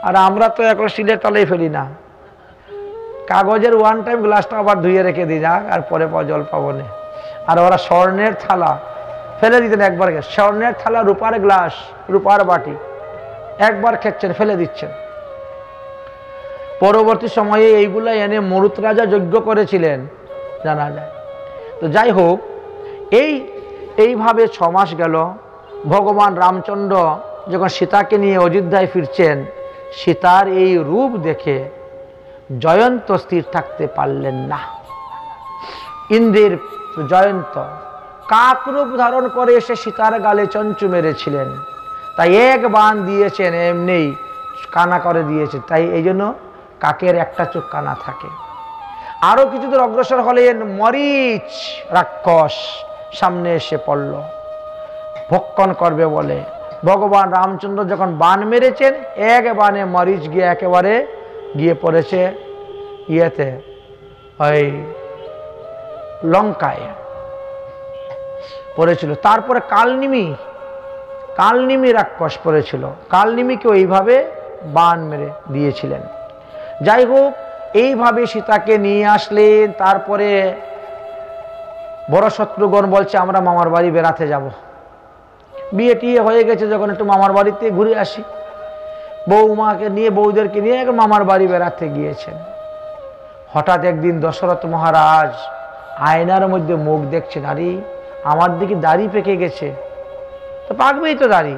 আর আমরা তো এখন স্টিলের থালাই ফেলি না, কাগজের 1 টাইম গ্লাসটা আবার ধুয়ে রেখে দিই, যাক আর পরে জল পাবো না। আর ওরা স্বর্ণের থালা ফেলে দিতেন একবার, স্বর্ণের থালা, রূপার গ্লাস, রূপার বাটি, একবার খেচ্ছেন ফেলে দিচ্ছেন। পরবর্তী সময়ে এইগুলো এনে মরুত রাজা যজ্ঞ করেছিলেন জানা যায়। তো যাই হোক, এইভাবে 6 মাস গেল। ভগবান রামচন্দ্র যখন সীতাকে নিয়ে অযোধ্যায় ফিরছেন, সীতার এই রূপ দেখে জয়ন্ত স্থির থাকতে পারলেন না। ইন্দ্রের জয়ন্ত কাক রূপ ধারণ করে এসে সীতার গালে চঞ্চু মেরেছিলেন, তাই এক বাণ দিয়েছেন, এমনি কানা করে দিয়েছে, তাই এই জন্য কাকের একটা চোখ কানা থাকে। আরো কিছু দূর অগ্রসর হলেন, মরিচ রাক্ষস সামনে এসে পড়ল, ভক্ষণ করবে বলে। ভগবান রামচন্দ্র যখন বাণ মেরেছেন, এক বাণে মরিচ গিয়ে একেবারে গিয়ে পড়েছে ইয়েতে, ওই লঙ্কায় পড়েছিল। তারপরে কালনিমি রাক্ষস পড়েছিল, কালনিমিকে ওইভাবে বাণ মেরে দিয়েছিলেন। যাই হোক, এইভাবে সীতাকে নিয়ে আসলেন। তারপরে বড় শত্রুঘ্ন বলছে আমরা মামার বাড়ি বেড়াতে যাব, বিয়ে টিয়ে হয়ে গেছে যখন, একটু মামার বাড়িতে ঘুরে আসি। বৌমাকে নিয়ে, বউদেরকে নিয়ে মামার বাড়ি বেড়াতে গিয়েছেন। হঠাৎ একদিন দশরথ মহারাজ আয়নার মধ্যে মুখ দেখছেন, আরে আমার দিকে দাড়ি পেকে গেছে, তো পাকবেই তো দাড়ি।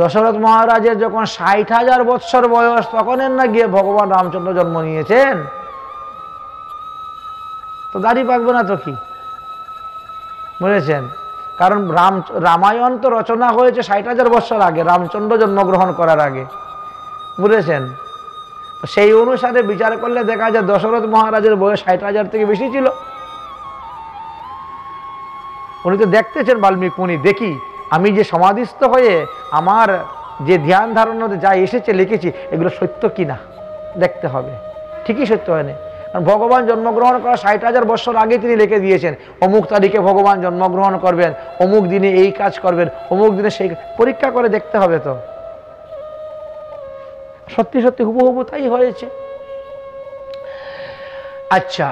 দশরথ মহারাজের যখন 60,000 বৎসর বয়স, তখনের না গিয়ে ভগবান রামচন্দ্র জন্ম নিয়েছেন, তো দাড়ি পাকবে না তো কি, বুঝেছেন? কারণ রামায়ণ তো রচনা হয়েছে 60,000 বৎসর আগে, রামচন্দ্র জন্মগ্রহণ করার আগে, বুঝেছেন? সেই অনুসারে বিচার করলে দেখা যায় দশরথ মহারাজের বয়স 60,000 থেকে বেশি ছিল। উনি তো দেখতেছেন বাল্মীকি মুনি, দেখি আমি যে সমাধিস্থ হয়ে আমার যে ধ্যান ধারণাতে যা এসেছে লিখেছি, এগুলো সত্য কিনা দেখতে হবে। ঠিকই সত্য হয়নি, কারণ ভগবান জন্মগ্রহণ করা 60,000 বৎসর আগে তিনি লিখে দিয়েছেন, অমুক তারিখে ভগবান জন্মগ্রহণ করবেন, অমুক দিনে এই কাজ করবেন, অমুক দিনে সেই, পরীক্ষা করে দেখতে হবে। তো সত্যি সত্যি হুবহু তাই হয়েছে। আচ্ছা,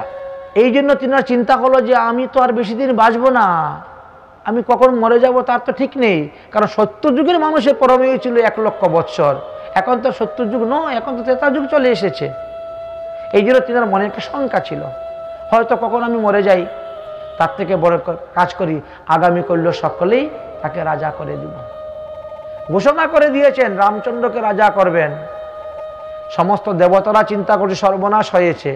এই জন্য তিনার চিন্তা হলো যে আমি তো আর বেশি দিন বাঁচবো না, আমি কখন মরে যাব তার তো ঠিক নেই। কারণ সত্যযুগের মানুষের পরমেয় ছিল 1,00,000 বৎসর, এখন তো সত্যযুগ নয়, এখন তো ত্রেতা যুগ চলে এসেছে। এই জন্য তিনার মনে একটা শঙ্কা ছিল, হয়তো কখন আমি মরে যাই, তার থেকে বড় কাজ করি, আগামী করল সকলেই তাকে রাজা করে দিব। ঘোষণা করে দিয়েছেন রামচন্দ্রকে রাজা করবেন। সমস্ত দেবতারা চিন্তা করছে সর্বনাশ হয়েছে,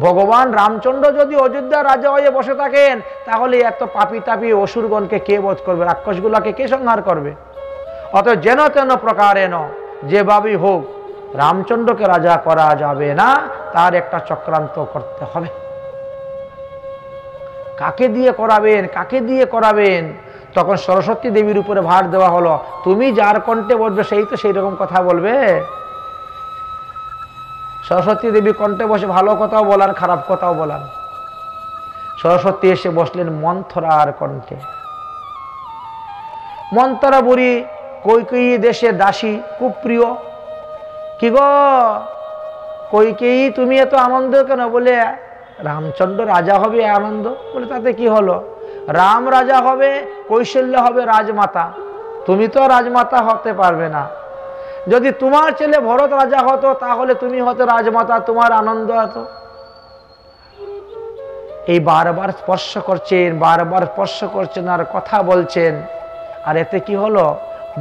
ভগবান রামচন্দ্র যদি অযোধ্যা রাজা হয়ে বসে থাকেন, তাহলে এত পাপি তাপি অসুরগণকে কে বধ করবে, রাক্ষসগুলাকে কে সংহার করবে? অতএব যেন তেন প্রকারেণ যেভাবেই হোক রামচন্দ্রকে রাজা করা যাবে না, তার একটা চক্রান্ত করতে হবে। কাকে দিয়ে করাবেন, কাকে দিয়ে করাবেন? তখন সরস্বতী দেবীর উপরে ভার দেওয়া হলো, তুমি যার কণ্ঠে বসবে সেই তো সেই রকম কথা বলবে। সরস্বতী দেবী কণ্ঠে বসে ভালো কথাও বলার, খারাপ কথাও বলার। সরস্বতী এসে বসলেন মন্থরার কণ্ঠে। মন্থরা বুড়ি কৈকেয়ী দেশের দাসী, খুব প্রিয়। কি গো কৈকেয়ী, তুমি এত আনন্দ কেন? বলে রামচন্দ্র রাজা হবে আনন্দ। বলে তাতে কি হলো? রাম রাজা হবে, কৌশল্য হবে রাজমাতা, তুমি তো রাজমাতা হতে পারবে না। যদি তোমার ছেলে ভরত রাজা হতো তাহলে তুমি হতে রাজমাতা, তোমার আনন্দ হতো। এই বারবার স্পর্শ করছেন, বারবার স্পর্শ করছেন আর কথা বলছেন। আর এতে কি হলো?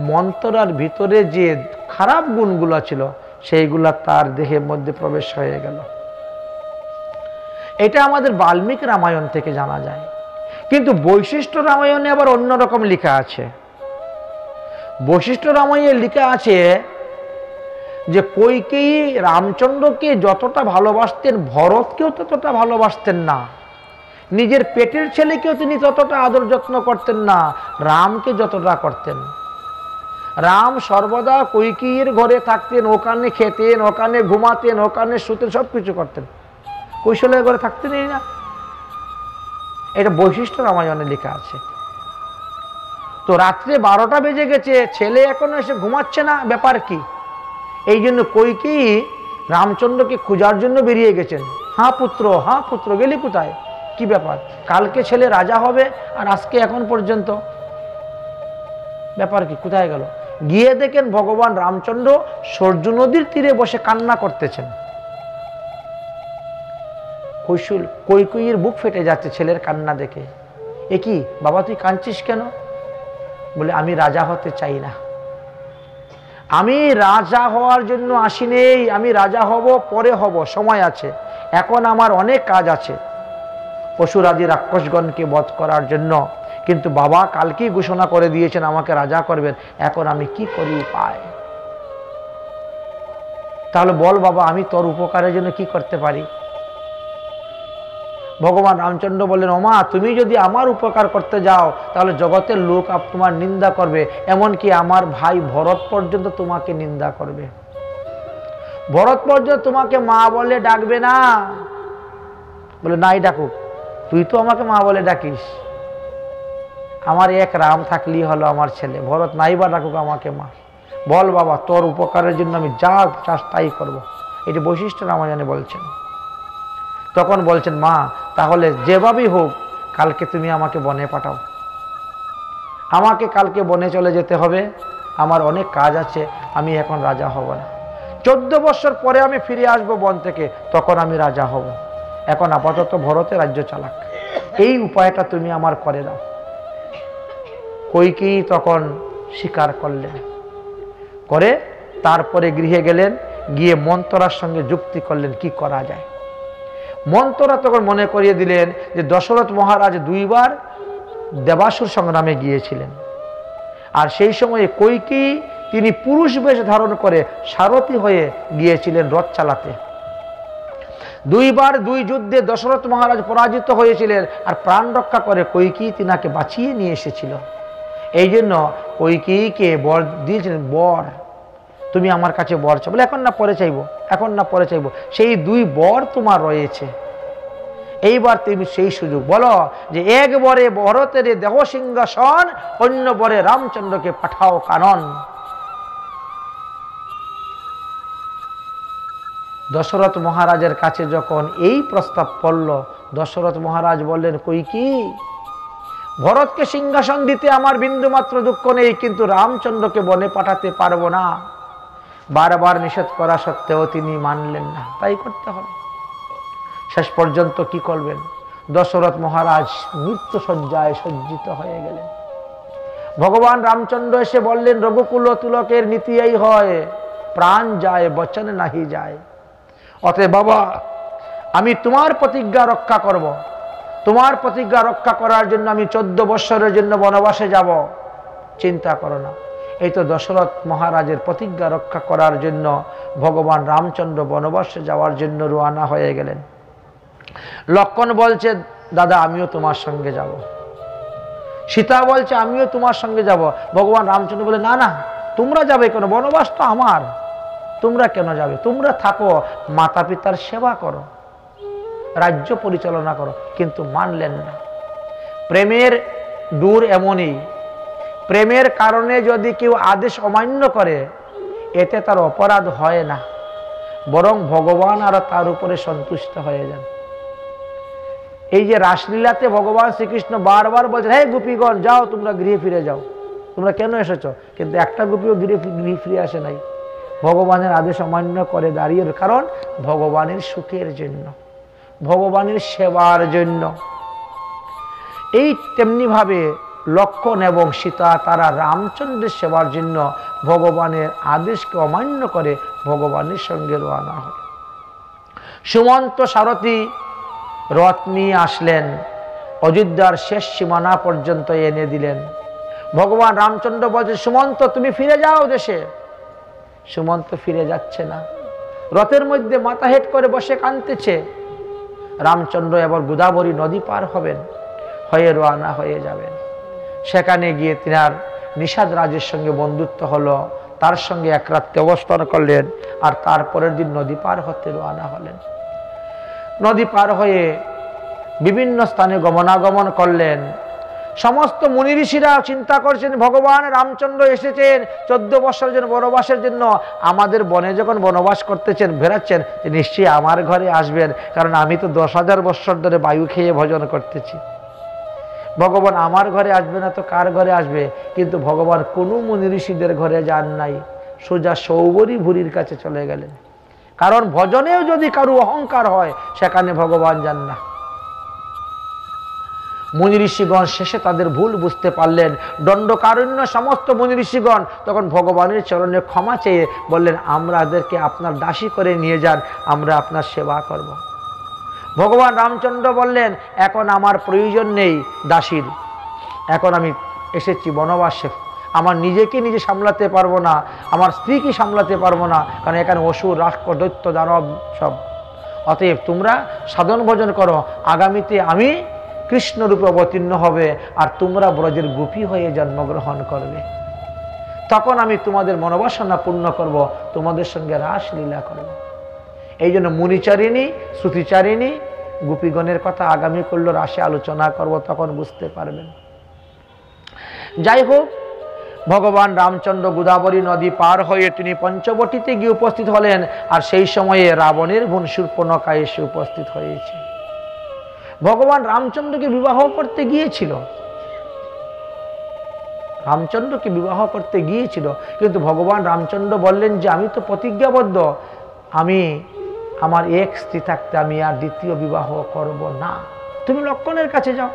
মন্থরার ভিতরে যে খারাপ গুণগুলো ছিল সেইগুলা তার দেহের মধ্যে প্রবেশ হয়ে গেল। এটা আমাদের বাল্মীকি রামায়ণ থেকে জানা যায়। কিন্তু বৈশিষ্ট্য রামায়ণে আবার অন্যরকম লেখা আছে। বৈশিষ্ট্য রামায়ণে লেখা আছে যে কৈকেয়ী রামচন্দ্রকে যতটা ভালোবাসতেন, ভরতকেও ততটা ভালোবাসতেন না। নিজের পেটের ছেলেকেও তিনি ততটা আদর যত্ন করতেন না রামকে যতটা করতেন। রাম সর্বদা কৈকেয়ীর ঘরে থাকতেন, ওখানে খেতেন, ওখানে ঘুমাতেন, ওখানে শুতেন, সব কিছু করতেন। কৌশলের ঘরে থাকতেনই না। এটা বৈশিষ্ট্য রামায়ণে লেখা আছে। তো রাত্রে 12টা বেজে গেছে, ছেলে এখনো এসে ঘুমাচ্ছে না, ব্যাপার কি? এই জন্য কৈকেয়ী রামচন্দ্রকে খোঁজার জন্য বেরিয়ে গেছেন। হ্যাঁ পুত্র গেলি কোথায়? কি ব্যাপার? কালকে ছেলে রাজা হবে আর আজকে এখন পর্যন্ত ব্যাপার কি? কোথায় গেল? গিয়ে দেখেন ভগবান রামচন্দ্র সরযূ নদীর তীরে বসে কান্না করতেছেন। কৈকেয়ীর বুক ফেটে যাচ্ছে ছেলের কান্না দেখে। এ কি বাবা, তুই কাঁদছিস কেন? বলে আমি রাজা হতে চাই না, আমি রাজা হওয়ার জন্য আসিনি, আমি রাজা হব পরে হব, সময় আছে, এখন আমার অনেক কাজ আছে অসুরাদি রাক্ষসগণকে বধ করার জন্য। কিন্তু বাবা কালকেই ঘোষণা করে দিয়েছেন আমাকে রাজা করবেন, এখন আমি কি করি উপায়? তাহলে বল বাবা, আমি তোর উপকারের জন্য কি করতে পারি? ভগবান রামচন্দ্র বললেন, ওমা তুমি যদি আমার উপকার করতে যাও তাহলে জগতের লোক তোমার নিন্দা করবে, এমনকি আমার ভাই ভরত পর্যন্ত তোমাকে নিন্দা করবে। ভরত পর্যন্ত তোমাকে মা বলে ডাকবে না। বলে নাই ডাকুক, তুই তো আমাকে মা বলে ডাকিস, আমার এক রাম থাকলেই হলো আমার ছেলে, ভরত নাই বা ডাকুক আমাকে মা। বল বাবা, তোর উপকারের জন্য আমি যা চাস তাই করবো। এটি বৈশিষ্ট্য রামায়ণে বলছেন। তখন বলছেন, মা তাহলে যেভাবেই হোক কালকে তুমি আমাকে বনে পাঠাও, আমাকে কালকে বনে চলে যেতে হবে, আমার অনেক কাজ আছে, আমি এখন রাজা হব না। 14 বছর পরে আমি ফিরে আসব বন থেকে, তখন আমি রাজা হব। এখন আপাতত ভরতে রাজ্য চালাক, এই উপায়টা তুমি আমার করে দাও। কৈকেয়ী তখন স্বীকার করলেন, করে তারপরে গৃহে গেলেন, গিয়ে মন্থরার সঙ্গে যুক্তি করলেন কি করা যায়। মন্থরা তখন মনে করিয়ে দিলেন যে দশরথ মহারাজ 2 বার দেবাসুর সংগ্রামে গিয়েছিলেন, আর সেই সময়ে কৈকেয়ী তিনি পুরুষ বেশ ধারণ করে সারথী হয়ে গিয়েছিলেন রথ চালাতে। 2 বার 2 যুদ্ধে দশরথ মহারাজ পরাজিত হয়েছিলেন, আর প্রাণ রক্ষা করে কৈকেয়ী তিনাকে বাঁচিয়ে নিয়ে এসেছিল। এই জন্য কৈকেয়ীকে বর দিয়েছিলেন, বর তুমি আমার কাছে বর চাও। বলে এখন না পরে চাইবো, এখন না পরে চাইবো। সেই 2 বর তোমার রয়েছে, এইবার তুমি সেই সুযোগ বলো যে এক বরে ভরতের দেহ সিংহাসন, অন্য বরে রামচন্দ্রকে পাঠাও কানন। দশরথ মহারাজের কাছে যখন এই প্রস্তাব পড়ল, দশরথ মহারাজ বললেন, কৈকেয়ী ভরতকে সিংহাসন দিতে আমার বিন্দুমাত্র দুঃখ নেই, কিন্তু রামচন্দ্রকে বনে পাঠাতে পারবো না। বারবার নিষেধ করা সত্ত্বেও তিনি মানলেন না, তাই করতে হবে। শেষ পর্যন্ত কি করবেন? দশরথ মহারাজ মৃত্যু শয্যায় সজ্জিত হয়ে গেলেন। ভগবান রামচন্দ্র এসে বললেন, রঘুকুল তিলকের নীতি এই হয়, প্রাণ যায় বচন নাহি যায়। অতএব বাবা, আমি তোমার প্রতিজ্ঞা রক্ষা করব, তোমার প্রতিজ্ঞা রক্ষা করার জন্য আমি 14 বৎসরের জন্য বনবাসে যাব, চিন্তা করো না। এই তো দশরথ মহারাজের প্রতিজ্ঞা রক্ষা করার জন্য ভগবান রামচন্দ্র বনবাসে যাওয়ার জন্য রওনা হয়ে গেলেন। লক্ষণ বলছে, দাদা আমিও তোমার সঙ্গে যাব। সীতা বলছে আমিও তোমার সঙ্গে যাব। ভগবান রামচন্দ্র বলে না না, তোমরা যাবে কেন? বনবাস তো আমার, তোমরা কেন যাবে? তোমরা থাকো, মাতা পিতার সেবা করো, রাজ্য পরিচালনা করো। কিন্তু মানলেন না। প্রেমের দূর এমনই, প্রেমের কারণে যদি কেউ আদেশ অমান্য করে এতে তার অপরাধ হয় না, বরং ভগবান আরো তার উপরে সন্তুষ্ট হয়ে যান। এই যে রাসলীলাতে ভগবান শ্রীকৃষ্ণ বারবার বলছেন, হে গোপীগণ যাও, তোমরা গৃহে ফিরে যাও, তোমরা কেন এসেছো? কিন্তু একটা গোপীও গৃহে ফিরে আসে নাই। ভগবানের আদেশ অমান্য করে দাঁড়িয়ে, কারণ ভগবানের সুখের জন্য, ভগবানের সেবার জন্য। এই তেমনিভাবে লক্ষ্মণ এবং সীতা তারা রামচন্দ্রের সেবার জন্য ভগবানের আদেশকে অমান্য করে ভগবানের সঙ্গে রওনা হল। সুমন্ত সারথী রথ নিয়ে আসলেন, অযোধ্যার শেষ সীমানা পর্যন্ত এনে দিলেন। ভগবান রামচন্দ্র বলছে, সুমন্ত তুমি ফিরে যাও দেশে। সুমন্ত ফিরে যাচ্ছে না, রথের মধ্যে মাথা হেট করে বসে কাঁদতেছে। রামচন্দ্র এবার গোদাবরী নদী পার হবেন, হয়ে রওনা হয়ে যাবেন। সেখানে গিয়ে তিনার নিষাদ রাজের সঙ্গে বন্ধুত্ব হলো, তার সঙ্গে এক রাত্রে অবস্থান করলেন, আর তারপরের দিন নদী পার হতে রওনা হলেন। নদী পার হয়ে বিভিন্ন স্থানে গমনাগমন করলেন। সমস্ত মুনি ঋষিরা চিন্তা করছেন, ভগবান রামচন্দ্র এসেছেন 14 বছরের জন্য বনবাসের জন্য, আমাদের বনে যখন বনবাস করতেছেন বেরাচ্ছেন, নিশ্চয়ই আমার ঘরে আসবেন, কারণ আমি তো 10,000 বৎসর ধরে বায়ু খেয়ে ভজন করতেছি। ভগবান আমার ঘরে আসবে না তো কার ঘরে আসবে? কিন্তু ভগবান কোনো মুনি ঋষিদের ঘরে যান নাই, সোজা সৌবরী ভুরির কাছে চলে গেলেন। কারণ ভজনেও যদি কারো অহংকার হয় সেখানে ভগবান যান না। মুনি ঋষিগণ শেষে তাদের ভুল বুঝতে পারলেন। দণ্ডকারণ্য সমস্ত মুনি ঋষিগণ তখন ভগবানের চরণে ক্ষমা চেয়ে বললেন, আমাদেরকে আপনার দাসী করে নিয়ে যান, আমরা আপনার সেবা করব। ভগবান রামচন্দ্র বললেন, এখন আমার প্রয়োজন নেই দাসীর, এখন আমি এসেছি বনবাসে, আমার নিজেকে নিজে সামলাতে পারবো না, আমার স্ত্রীকে সামলাতে পারবো না, কারণ এখানে অসুর রাক্ষস দৈত্য দানব সব। অতএব তোমরা সাধন ভজন করো, আগামীতে আমি কৃষ্ণ রূপে অবতীর্ণ হবে, আর তোমরা ব্রজের গোপী হয়ে জন্মগ্রহণ করবে। তখন আমি তোমাদের মনোবাসনা পূর্ণ করব, তোমাদের সঙ্গে রাসলীলা করব। এই জন্য মুনিচারিণী শ্রুতিচারিণী গোপীগণের কথা আগামী করল রাসে আলোচনা করব, তখন বুঝতে পারবেন। যাই হোক, ভগবান রামচন্দ্র গোদাবরী নদী পার হয়ে তিনি পঞ্চবটিতে গিয়ে উপস্থিত হলেন, আর সেই সময়ে রাবণের বোন শূর্পণখা এসে উপস্থিত হয়েছে। ভগবান রামচন্দ্রকে বিবাহ করতে গিয়েছিল, রামচন্দ্রকে বিবাহ করতে গিয়েছিল, কিন্তু ভগবান রামচন্দ্র বললেন যে আমি তো প্রতিজ্ঞাবদ্ধ, আমি আমার এক স্ত্রী থাকতে আমি আর দ্বিতীয় বিবাহ করব না, তুমি লক্ষ্মণের কাছে যাও।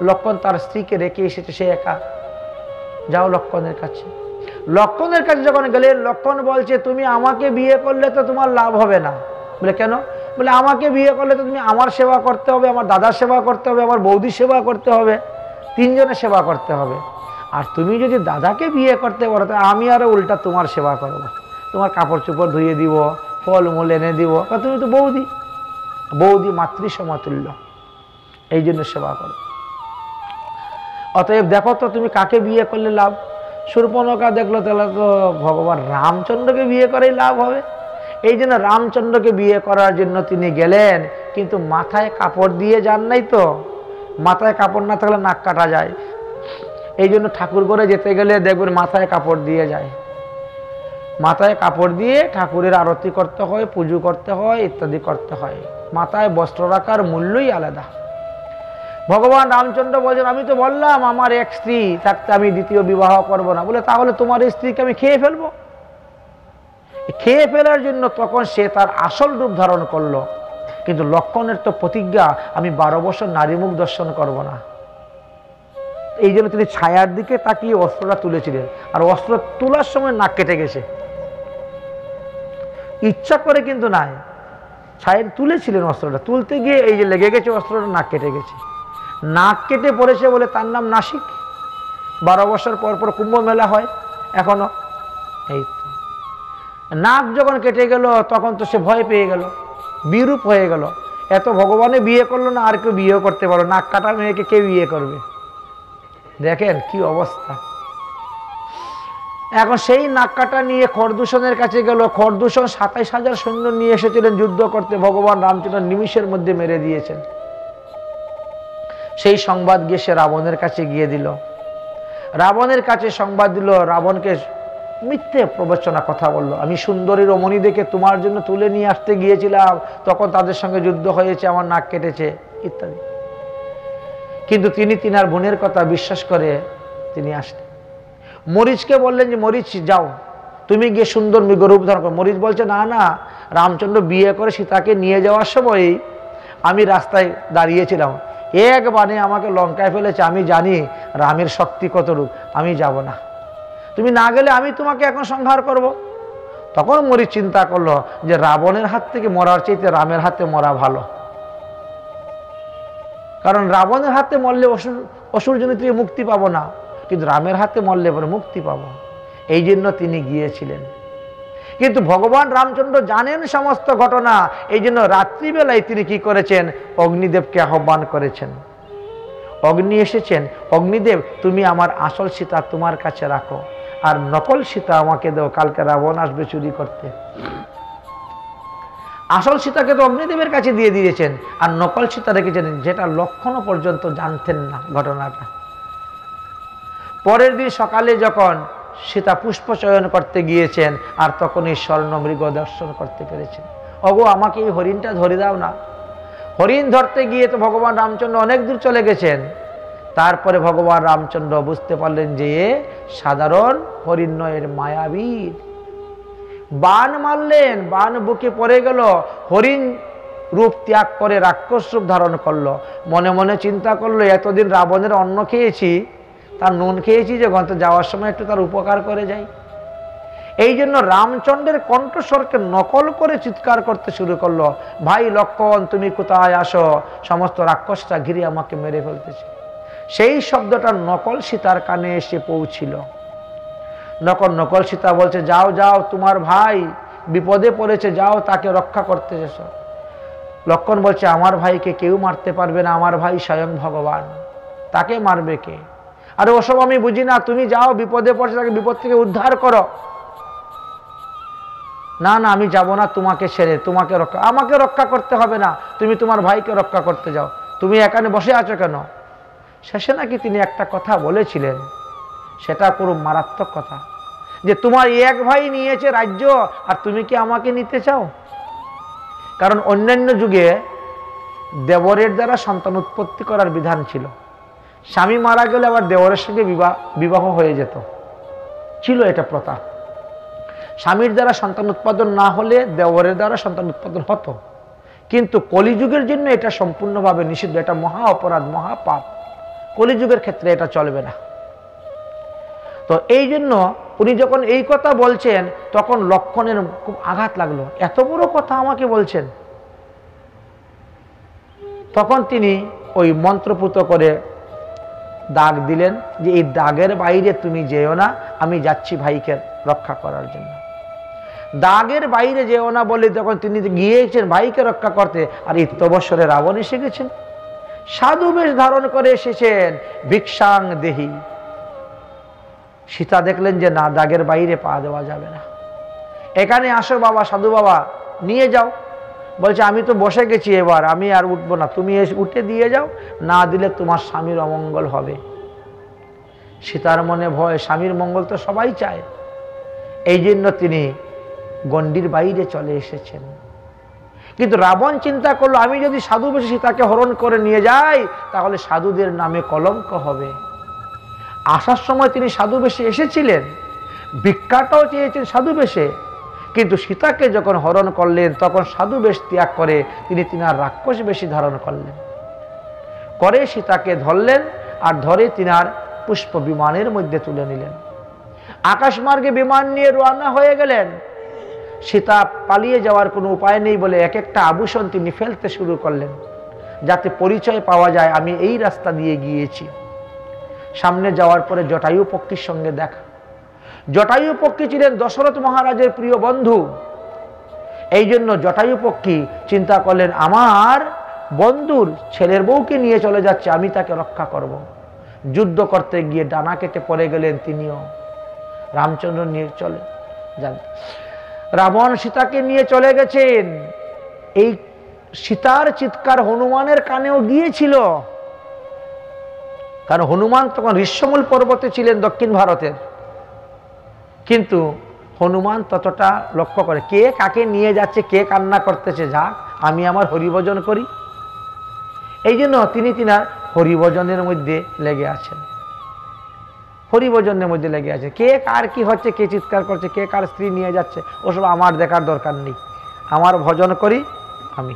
লক্ষ্মণ তার স্ত্রীকে রেখে এসেছে, সে একা, যাও লক্ষ্মণের কাছে। লক্ষ্মণের কাছে যখন গেলেন, লক্ষ্মণ বলছে তুমি আমাকে বিয়ে করলে তো তোমার লাভ হবে না। বলে কেন? বলে আমাকে বিয়ে করলে তো তুমি আমার সেবা করতে হবে, আমার দাদার সেবা করতে হবে, আমার বৌদির সেবা করতে হবে, 3 জনের সেবা করতে হবে। আর তুমি যদি দাদাকে বিয়ে করতে পারো তো আমি আরো উল্টা তোমার সেবা করবো, তোমার কাপড় চোপড় ধুয়ে দিব, ফলমূল এনে দিব, তুমি তো বৌদি, বৌদি মাতৃ সমতুল্য, এই জন্য সেবা করো। অতএব দেখো তো তুমি কাকে বিয়ে করলে লাভ। শূর্পণখা দেখলো তাহলে তো ভগবান রামচন্দ্রকে বিয়ে করেই লাভ হবে। এই জন্য রামচন্দ্রকে বিয়ে করার জন্য তিনি গেলেন, কিন্তু মাথায় কাপড় দিয়ে যান নাই তো, মাথায় কাপড় না থাকলে নাক কাটা যায়। এই জন্য ঠাকুর ঘরে যেতে গেলে দেখবেন মাথায় কাপড় দিয়ে যায়, মাথায় কাপড় দিয়ে ঠাকুরের আরতি করতে হয়, পুজো করতে হয়, ইত্যাদি করতে হয়। মাথায় বস্ত্র রাখার মূল্যই আলাদা। ভগবান রামচন্দ্র বলছেন আমি তো বললাম আমার এক স্ত্রী থাকতে আমি দ্বিতীয় বিবাহ করব না। বলে তাহলে তোমার স্ত্রীকে আমি খেয়ে ফেলবো। খেয়ে ফেলার জন্য তখন সে তার আসল রূপ ধারণ করলো, কিন্তু লক্ষ্মণের তো প্রতিজ্ঞা আমি 12 বছর নারী মুখ দর্শন করব না। এই জন্য তিনি ছায়ার দিকে তাকিয়ে অস্ত্রটা তুলেছিলেন, আর অস্ত্র তোলার সময় নাক কেটে গেছে, ইচ্ছা করে কিন্তু নাই, ছায়ের তুলেছিলেন অস্ত্রটা, তুলতে গিয়ে এই যে লেগে গেছে অস্ত্রটা, নাক কেটে গেছে। নাক কেটে পড়েছে বলে তার নাম নাসিক। 12 বছর পর পর কুম্ভ মেলা হয় এখনো। এই তো নাক যখন কেটে গেল তখন তো সে ভয় পেয়ে গেল, বিরূপ হয়ে গেল। এত ভগবানে বিয়ে করলো না, আর কেউ বিয়েও করতে পারো, নাক কাটা মেয়েকে কে বিয়ে করবে? দেখেন কি অবস্থা। এখন সেই নাক কাটা নিয়ে খরদূষণের কাছে গেল। খরদূষণ ২৭,০০০ সৈন্য নিয়ে এসেছিলেন যুদ্ধ করতে, ভগবান রামচন্দ্র নিমিষের মধ্যে মেরে দিয়েছেন। সেই সংবাদ গিয়ে সে রাবণের কাছে গিয়ে দিল। রাবণের কাছে সংবাদ দিল, রাবণকে মিথ্যে প্রবচনা কথা বলল, আমি সুন্দরী রমণী দেখে তোমার জন্য তুলে নিয়ে আসতে গিয়েছিলাম, তখন তাদের সঙ্গে যুদ্ধ হয়েছে, আমার নাক কেটেছে ইত্যাদি। কিন্তু তিনি তিনার বোনের কথা বিশ্বাস করে তিনি আসলেন। মরিচকে বললেন যে মরিচ যাও, তুমি গিয়ে সুন্দর মৃগরূপ ধারণ করো। মরিচ বলছে না না, রামচন্দ্র বিয়ে করে সীতাকে নিয়ে যাওয়ার সময় আমি রাস্তায় দাঁড়িয়েছিলাম, এক বাণে আমাকে লঙ্কায় ফেলেছে, আমি জানি রামের শক্তি কতটুক, আমি যাব না, তুমি না গেলে আমি তোমাকে এখন সংহার করব। তখন মরিচ চিন্তা করলো যে রাবণের হাত থেকে মরার চাইতে রামের হাতে মরা ভালো, কারণ রাবণের হাতে মরলে অসুরজনী থেকে মুক্তি পাবো না, কিন্তু রামের হাতে মরলে পরে মুক্তি পাবো। এই জন্য তিনি গিয়েছিলেন। কিন্তু ভগবান রামচন্দ্র জানেন সমস্ত ঘটনা, এই জন্য রাত্রিবেলায় তিনি কি করেছেন, অগ্নিদেবকে আহ্বান করেছেন। অগ্নি এসেছেন, অগ্নিদেব তুমি আমার আসল সীতা তোমার কাছে রাখো, আর নকল সীতা আমাকে দাও, কালকে রাবণ আসবে চুরি করতে। আসল সীতাকে তো অগ্নিদেবের কাছে দিয়ে দিয়েছেন, আর নকল সীতা রেখেছেন, যেটা লক্ষণও পর্যন্ত জানতেন না ঘটনাটা। পরের দিন সকালে যখন সীতা পুষ্প চয়ন করতে গিয়েছেন, আর তখনই স্বর্ণ মৃগ দর্শন করতে পেরেছেন। ওগো আমাকে এই হরিণটা ধরে দাও না। হরিণ ধরতে গিয়ে তো ভগবান রামচন্দ্র অনেক দূর চলে গেছেন। তারপরে ভগবান রামচন্দ্র বুঝতে পারলেন যে এ সাধারণ হরিণ নয়, এর মায়াবীর। বাণ মারলেন, বাণ বুকে পড়ে গেল, হরিণ রূপ ত্যাগ করে রাক্ষস রূপ ধারণ করলো। মনে মনে চিন্তা করলো, এতদিন রাবণের অন্ন খেয়েছি, তার নুন খেয়েছি, যে গন্ত যাওয়ার সময় একটু তার উপকার করে যাই। এই জন্য রামচন্দ্রের কণ্ঠস্বরকে নকল করে চিৎকার করতে শুরু করলো, ভাই লক্ষণ তুমি কোথায় আসো, সমস্ত রাক্ষসরা ঘিরে আমাকে মেরে ফেলতেছে। সেই শব্দটা নকল সীতার কানে এসে পৌঁছিল। নকল সীতা বলছে, যাও যাও, তোমার ভাই বিপদে পড়েছে, যাও তাকে রক্ষা করতে এসো। লক্ষণ বলছে, আমার ভাইকে কেউ মারতে পারবে না, আমার ভাই স্বয়ং ভগবান, তাকে মারবে কে? আরে ওসব আমি বুঝি না, তুমি যাও, বিপদে পড়ছে, তাকে বিপদ থেকে উদ্ধার করো। না না, আমি যাব না তোমাকে ছেড়ে, তোমাকে রক্ষা, আমাকে রক্ষা করতে হবে না, তুমি তোমার ভাইকে রক্ষা করতে যাও, তুমি এখানে বসে আছো কেন? শেষে নাকি তিনি একটা কথা বলেছিলেন, সেটা পুরো মারাত্মক কথা, যে তোমার এক ভাই নিয়েছে রাজ্য, আর তুমি কি আমাকে নিতে চাও? কারণ অন্যান্য যুগে দেবরের দ্বারা সন্তান উৎপত্তি করার বিধান ছিল। স্বামী মারা গেলে আবার দেবরের সঙ্গে বিবাহ হয়ে যেত, ছিল এটা প্রথা। স্বামীর দ্বারা সন্তান উৎপাদন না হলে দেবরের দ্বারা সন্তান উৎপাদন হতো, কিন্তু কলিযুগের জন্য এটা সম্পূর্ণভাবে নিষিদ্ধ, এটা মহা অপরাধ, মহাপাপ। কলিযুগের ক্ষেত্রে এটা চলবে না। তো এই জন্য উনি যখন এই কথা বলছেন, তখন লক্ষণের খুব আঘাত লাগলো, এত বড় কথা আমাকে বলছেন। তখন তিনি ওই মন্ত্রপুত করে দাগ দিলেন যে এই দাগের বাইরে তুমি যেও না, আমি যাচ্ছি ভাইকে রক্ষা করার জন্য। দাগের বাইরে যেও না বলে তখন তিনি গিয়েছেন ভাইকে রক্ষা করতে, আর ইত্যবসরে রাবণ এসে গেছেন, সাধু বেশ ধারণ করে এসেছেন, ভিক্ষাং দেহি। সীতা দেখলেন যে না, দাগের বাইরে পা দেওয়া যাবে না, এখানে আসো বাবা, সাধু বাবা নিয়ে যাও। বলছে আমি তো বসে গেছি, এবার আমি আর উঠবো না, তুমি এসে উঠে দিয়ে যাও, না দিলে তোমার স্বামীর অমঙ্গল হবে। সীতার মনে ভয়, স্বামীর মঙ্গল তো সবাই চায়, এই জন্য তিনি গণ্ডির বাইরে চলে এসেছেন। কিন্তু রাবণ চিন্তা করলো, আমি যদি সাধু বেশে সীতাকে হরণ করে নিয়ে যাই, তাহলে সাধুদের নামে কলঙ্ক হবে। আসার সময় তিনি সাধু বেশে এসেছিলেন, ভিক্ষাটাও চেয়েছেন সাধু বেশে, কিন্তু সীতাকে যখন হরণ করলেন তখন সাধু বেশ ত্যাগ করে তিনি তিনার রাক্ষস বেশি ধারণ করলেন, করে সীতাকে ধরলেন, আর ধরে তিনার পুষ্প বিমানের মধ্যে তুলে নিলেন। আকাশমার্গে বিমান নিয়ে রওনা হয়ে গেলেন। সীতা পালিয়ে যাওয়ার কোনো উপায় নেই বলে এক একটা আভূষণ তিনি ফেলতে শুরু করলেন, যাতে পরিচয় পাওয়া যায় আমি এই রাস্তা দিয়ে গিয়েছি। সামনে যাওয়ার পরে জটায়ু পক্ষীর সঙ্গে দেখা। জটায়ু পক্ষী ছিলেন দশরথ মহারাজের প্রিয় বন্ধু। এই জন্য জটায়ু পক্ষী চিন্তা করলেন, আমার বন্ধুর ছেলের বউকে নিয়ে চলে যাচ্ছে, আমি তাকে রক্ষা করব। যুদ্ধ করতে গিয়ে ডানা কেটে পড়ে গেলেন তিনিও। রামচন্দ্র নিয়ে চলে যান। রাবণ সীতাকে নিয়ে চলে গেছেন। এই সীতার চিৎকার হনুমানের কানেও গিয়েছিল, কারণ হনুমান তখন ঋষ্যমূল পর্বতে ছিলেন দক্ষিণ ভারতের। কিন্তু হনুমান ততটা লক্ষ্য করে কে কাকে নিয়ে যাচ্ছে, কে কান্না করতেছে, যাক আমি আমার হরিভজন করি। এই জন্য তিনি তিনার হরিভজনের মধ্যে লেগে আছেন, হরিভজনের মধ্যে লেগে আছে। কে কার কি হচ্ছে, কে চিৎকার করছে, কে কার স্ত্রী নিয়ে যাচ্ছে, ওসব আমার দেখার দরকার নেই, আমার ভজন করি আমি।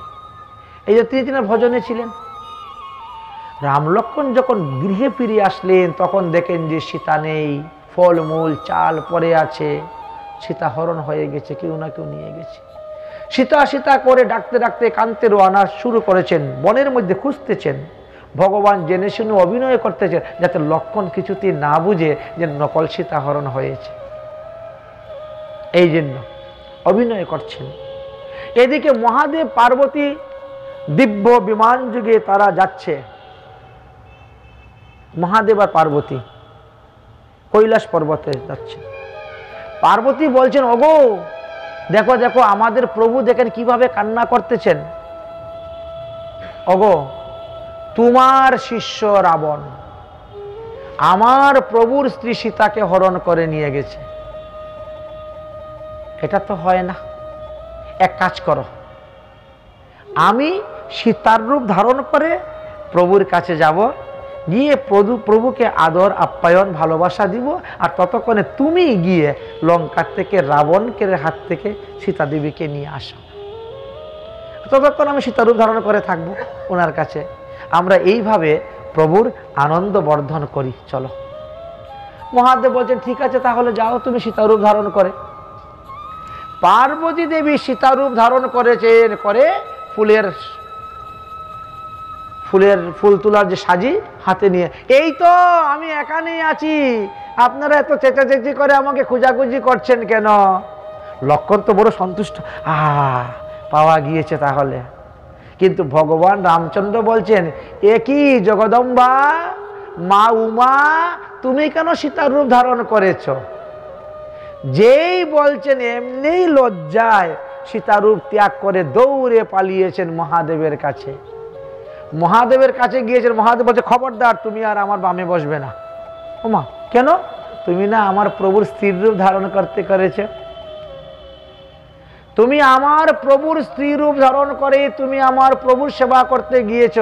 এই যে তিনি তিনার ভজনে ছিলেন। রাম লক্ষ্মণ যখন গৃহে ফিরে আসলেন তখন দেখেন যে সীতা নেই, ফলমূল চাল পড়ে আছে, সীতা হরণ হয়ে গেছে, কেউ না কেউ নিয়ে গেছে। সীতা সীতা করে ডাকতে ডাকতে কান্তে রোয়ানা শুরু করেছেন, বনের মধ্যে খুঁজতেছেন। ভগবান জেনে শুনে অভিনয় করতেছেন যাতে লক্ষ্মণ কিছুতেই না বুঝে যে নকল সীতা হরণ হয়েছে, এই জন্য অভিনয় করছেন। এদিকে মহাদেব পার্বতী দিব্য বিমান যুগে তারা যাচ্ছে। মহাদেব আর পার্বতী কৈলাস পর্বতে যাচ্ছে। পার্বতী বলছেন, ওগো দেখো দেখো আমাদের প্রভু দেখেন কিভাবে কান্না করতেছেন। ওগো তোমার শিষ্য রাবণ আমার প্রভুর স্ত্রী সীতাকে হরণ করে নিয়ে গেছে, এটা তো হয় না। এক কাজ করো, আমি সীতার রূপ ধারণ করে প্রভুর কাছে যাব, গিয়ে প্রভুকে আদর আপ্যায়ন ভালোবাসা দিব, আর ততক্ষণে তুমি গিয়ে লঙ্কার থেকে রাবণকে হাত থেকে সীতা দেবীকে নিয়ে আসো। ততক্ষণ আমি সীতারূপ ধারণ করে থাকবো ওনার কাছে। আমরা এইভাবে প্রভুর আনন্দ বর্ধন করি, চলো। মহাদেব বলছেন, ঠিক আছে তাহলে যাও তুমি সীতারূপ ধারণ করে। পার্বতী দেবী সীতারূপ ধারণ করেছেন, করে ফুল তোলার যে সাজি হাতে নিয়ে, এই তো আমি এখানেই আছি, আপনারা এত চেঁচাচেঁচি করে আমাকে খোঁজাখুঁজি করছেন কেন? লক্ষ্মণ তো বড় সন্তুষ্ট, পাওয়া গিয়েছে তাহলে। কিন্তু ভগবান রামচন্দ্র বলছেন, এ কি জগদম্বা মা উমা, তুমি কেন সীতার রূপ ধারণ করেছ? যেই বলছেন এমনি লজ্জায় সীতারূপ ত্যাগ করে দৌড়ে পালিয়েছেন মহাদেবের কাছে। মহাদেবের কাছে গিয়েছেন, মহাদেব বলছে, খবরদার তুমি আর আমার বামে বসবে না। ওমা কেন? তুমি না আমার প্রভুর স্ত্রীর রূপ ধারণ করতে করেছ, তুমি আমার প্রভুর স্ত্রী রূপ ধারণ করে তুমি আমার প্রভুর সেবা করতে গিয়েছ,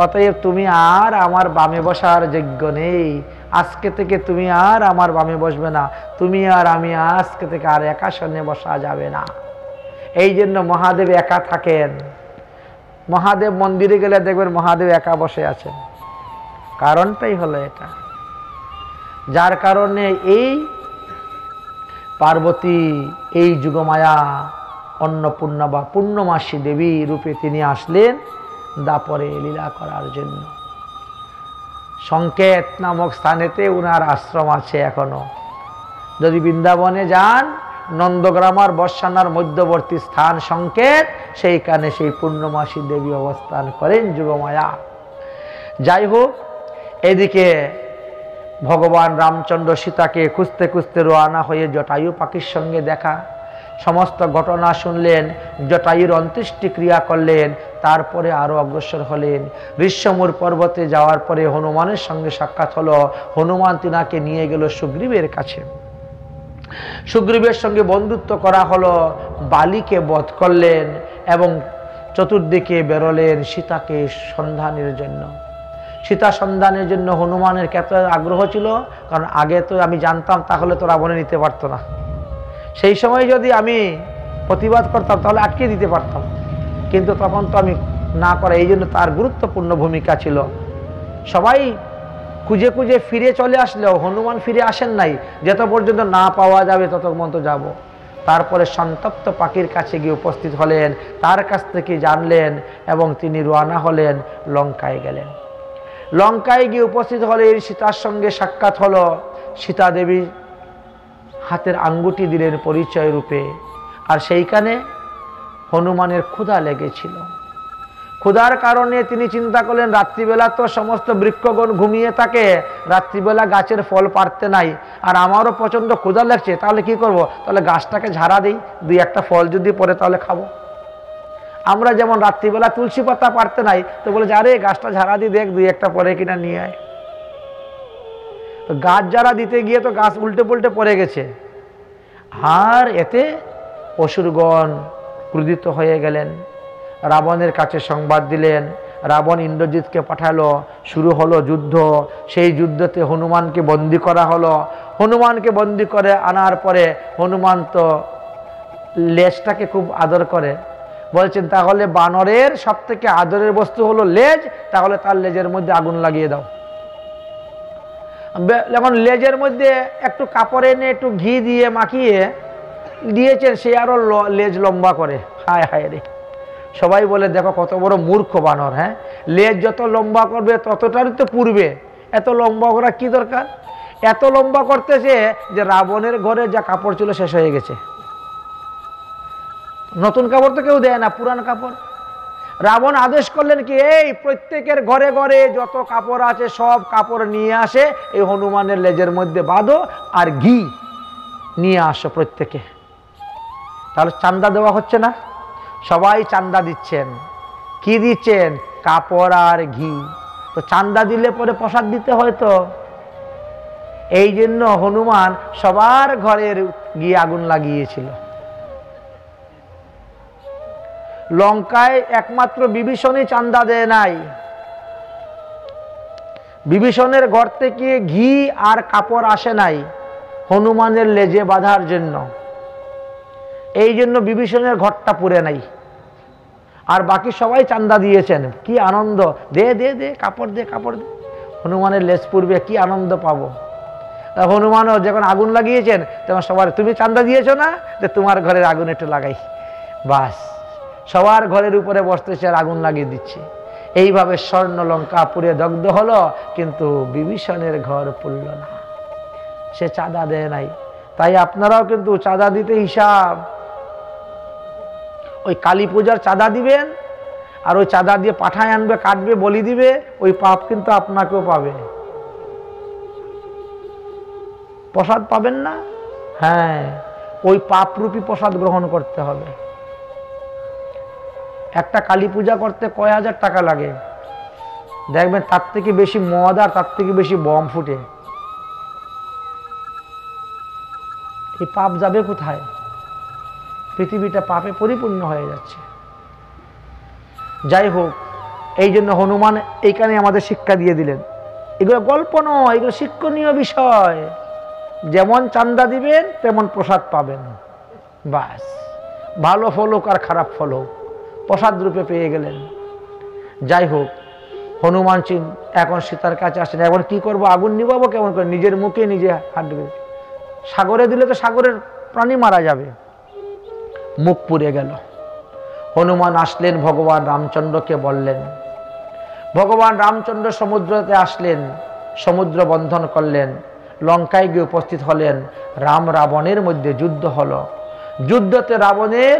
অতএব তুমি আর আমার বামে বসার যোগ্য নেই। আজকে থেকে তুমি আর আমার বামে বসবে না, তুমি আর আমি আজকে থেকে আর একা সামনে বসা যাবে না। এই জন্য মহাদেব একা থাকেন। মহাদেব মন্দিরে গেলে দেখবেন মহাদেব একা বসে আছেন, কারণটাই হলো এটা। যার কারণে এই পার্বতী এই যুগমায়া অন্নপূর্ণা বা পূর্ণমাসী দেবী রূপে তিনি আসলেন দাপরে লীলা করার জন্য। সংকেত নামক স্থানেতে উনার আশ্রম আছে এখনো। যদি বৃন্দাবনে যান, নন্দগ্রাম আর বর্ষানার মধ্যবর্তী স্থান সংকেত, সেইখানে সেই পূর্ণমাসী দেবী অবস্থান করেন যুগমায়া। যাই হোক, এদিকে ভগবান রামচন্দ্র সীতাকে খুঁজতে খুঁজতে রওনা হয়ে জটায়ু পাখির সঙ্গে দেখা, সমস্ত ঘটনা শুনলেন, জটায়ুর অন্ত্যেষ্টিক্রিয়া করলেন, তারপরে আরও অগ্রসর হলেন। ঋষ্যমূল পর্বতে যাওয়ার পরে হনুমানের সঙ্গে সাক্ষাৎ হলো। হনুমান তিনাকে নিয়ে গেল সুগ্রীবের কাছে। সুগ্রীবের সঙ্গে বন্ধুত্ব করা হলো, বালিকে বধ করলেন এবং চতুর্দিকে বেরোলেন সীতাকে সন্ধানের জন্য। সীতা সন্ধানের জন্য হনুমানের কত আগ্রহ ছিল, কারণ আগে তো আমি জানতাম তাহলে তো রাবণে নিতে পারতো না। সেই সময় যদি আমি প্রতিবাদ করতাম তাহলে আটকে দিতে পারতাম, কিন্তু তখন তো আমি না করা, এই জন্য তার গুরুত্বপূর্ণ ভূমিকা ছিল। সবাই খুঁজে খুঁজে ফিরে চলে আসলেও হনুমান ফিরে আসেন নাই, যত পর্যন্ত না পাওয়া যাবে তত পর্যন্ত যাব। তারপরে সন্তপ্ত পাখির কাছে গিয়ে উপস্থিত হলেন, তার কাছ থেকে জানলেন এবং তিনি রওনা হলেন, লঙ্কায় গেলেন। লঙ্কায় গিয়ে উপস্থিত হলেন, সীতার সঙ্গে সাক্ষাৎ হলো। সীতা দেবী হাতের আঙ্গুটি দিলেন পরিচয় রূপে, আর সেইখানে হনুমানের ক্ষুধা লেগেছিল। ক্ষুধার কারণে তিনি চিন্তা করলেন রাত্রিবেলা তো সমস্ত বৃক্ষগণ ঘুমিয়ে থাকে, রাত্রিবেলা গাছের ফল পাড়তে নাই, আর আমারও প্রচণ্ড ক্ষুধা লাগছে, তাহলে কি করব? তাহলে গাছটাকে ঝাড়া দিই, দুই একটা ফল যদি পড়ে তাহলে খাবো। আমরা যেমন রাত্রিবেলা তুলসী পাতা পাড়তে নাই, তো বলে যে আরে গাছটা ঝাড়া দিয়ে দেখ দুই একটা পড়ে কিনা নিয়ে আয়। তো গাছ ঝাড়া দিতে গিয়ে তো গাছ উল্টে পুল্টে পড়ে গেছে, আর এতে অসুরগণ ক্রোধিত হয়ে গেলেন, রাবণের কাছে সংবাদ দিলেন। রাবণ ইন্দ্রজিৎকে পাঠালো, শুরু হলো যুদ্ধ। সেই যুদ্ধতে হনুমানকে বন্দি করা হলো। হনুমানকে বন্দি করে আনার পরে হনুমান তো লেজটাকে খুব আদর করে, বলছেন তাহলে বানরের সব থেকে আদরের বস্তু হলো লেজ, তাহলে তার লেজের মধ্যে আগুন লাগিয়ে দাও। যেমন লেজের মধ্যে একটু কাপড় এনে একটু ঘি দিয়ে মাখিয়ে দিয়েছেন, সে আরো লেজ লম্বা করে। হায় হায় রে, সবাই বলে দেখো কত বড় মূর্খ বানর। হ্যাঁ, লেজ যত লম্বা করবে ততটারই তো পুড়বে, এত লম্বা করা কি দরকার? এত লম্বা করতেছে যে রাবণের ঘরে যা কাপড় ছিল শেষ হয়ে গেছে। নতুন কাপড় তো কেউ দেয় না, পুরান কাপড়। রাবণ আদেশ করলেন কি, এই প্রত্যেকের ঘরে ঘরে যত কাপড় আছে সব কাপড় নিয়ে আসে, এই হনুমানের লেজের মধ্যে বাঁধো, আর ঘি নিয়ে আসো প্রত্যেকে। তাহলে চান্দা দেওয়া হচ্ছে না? সবাই চান্দা দিচ্ছেন। কি দিচ্ছেন? কাপড় আর ঘি। তো চান্দা দিলে পরে প্রসাদ দিতে হয় তো, এই জন্য হনুমান সবার ঘরের গিয়ে আগুন লাগিয়েছিল। লঙ্কায় একমাত্র বিভীষণই চান্দা দেয় নাই। বিভীষণের ঘর থেকে ঘি আর কাপড় আসে নাই হনুমানের লেজে বাঁধার জন্য, এই জন্য বিভীষণের ঘরটা পুড়ে নাই। আর বাকি সবাই চান্দা দিয়েছেন। কি আনন্দ, দে দে দে কাপড় দে, কাপড় দে, হনুমানের লেজ পুড়বে, কি আনন্দ পাবো। হনুমানও যখন আগুন লাগিয়েছেন তখন সবার, তুমি চান্দা দিয়েছো না, যে তোমার ঘরের আগুন একটু লাগাই। বাস, সবার ঘরের উপরে বসতেছে আর আগুন লাগিয়ে দিচ্ছে। এইভাবে স্বর্ণ লঙ্কা পুড়ে দগ্ধ হলো, কিন্তু বিভীষণের ঘর পুড়ল না, সে চাঁদা দেয় নাই। তাই আপনারাও কিন্তু চাঁদা দিতে হিসাব। ওই কালী পূজার চাঁদা দিবেন, আর ওই চাঁদা দিয়ে পাঠায় আনবে, কাটবে, বলি দিবে, ওই পাপ কিন্তু আপনাকেও পাবে। প্রসাদ পাবেন না? হ্যাঁ, ওই পাপরূপী প্রসাদ গ্রহণ করতে হবে। একটা কালী পূজা করতে কয় হাজার টাকা লাগে, দেখবেন তার থেকে বেশি মদ আর তার থেকে বেশি বম ফুটে। এই পাপ যাবে কোথায়? পৃথিবীটা পাপে পরিপূর্ণ হয়ে যাচ্ছে। যাই হোক, এই জন্য হনুমান এইখানে আমাদের শিক্ষা দিয়ে দিলেন। এগুলো গল্প নয়, এগুলো শিক্ষণীয় বিষয়। যেমন চান্দা দিবেন তেমন প্রসাদ পাবেন। বাস, ভালো ফল হোক আর খারাপ ফল হোক, প্রসাদ রূপে পেয়ে গেলেন। যাই হোক, হনুমান এখন সীতার কাছে আসেন। এখন কি করব? আগুন নিবাবো কেমন করে? নিজের মুখে নিজে হাত দেবে। সাগরে দিলে তো সাগরের প্রাণী মারা যাবে। মুখ পুড়ে গেল। হনুমান আসলেন, ভগবান রামচন্দ্রকে বললেন। ভগবান রামচন্দ্র সমুদ্রতে আসলেন, সমুদ্র বন্ধন করলেন, লঙ্কায় গিয়ে উপস্থিত হলেন। রাম রাবণের মধ্যে যুদ্ধ হলো। যুদ্ধতে রাবণের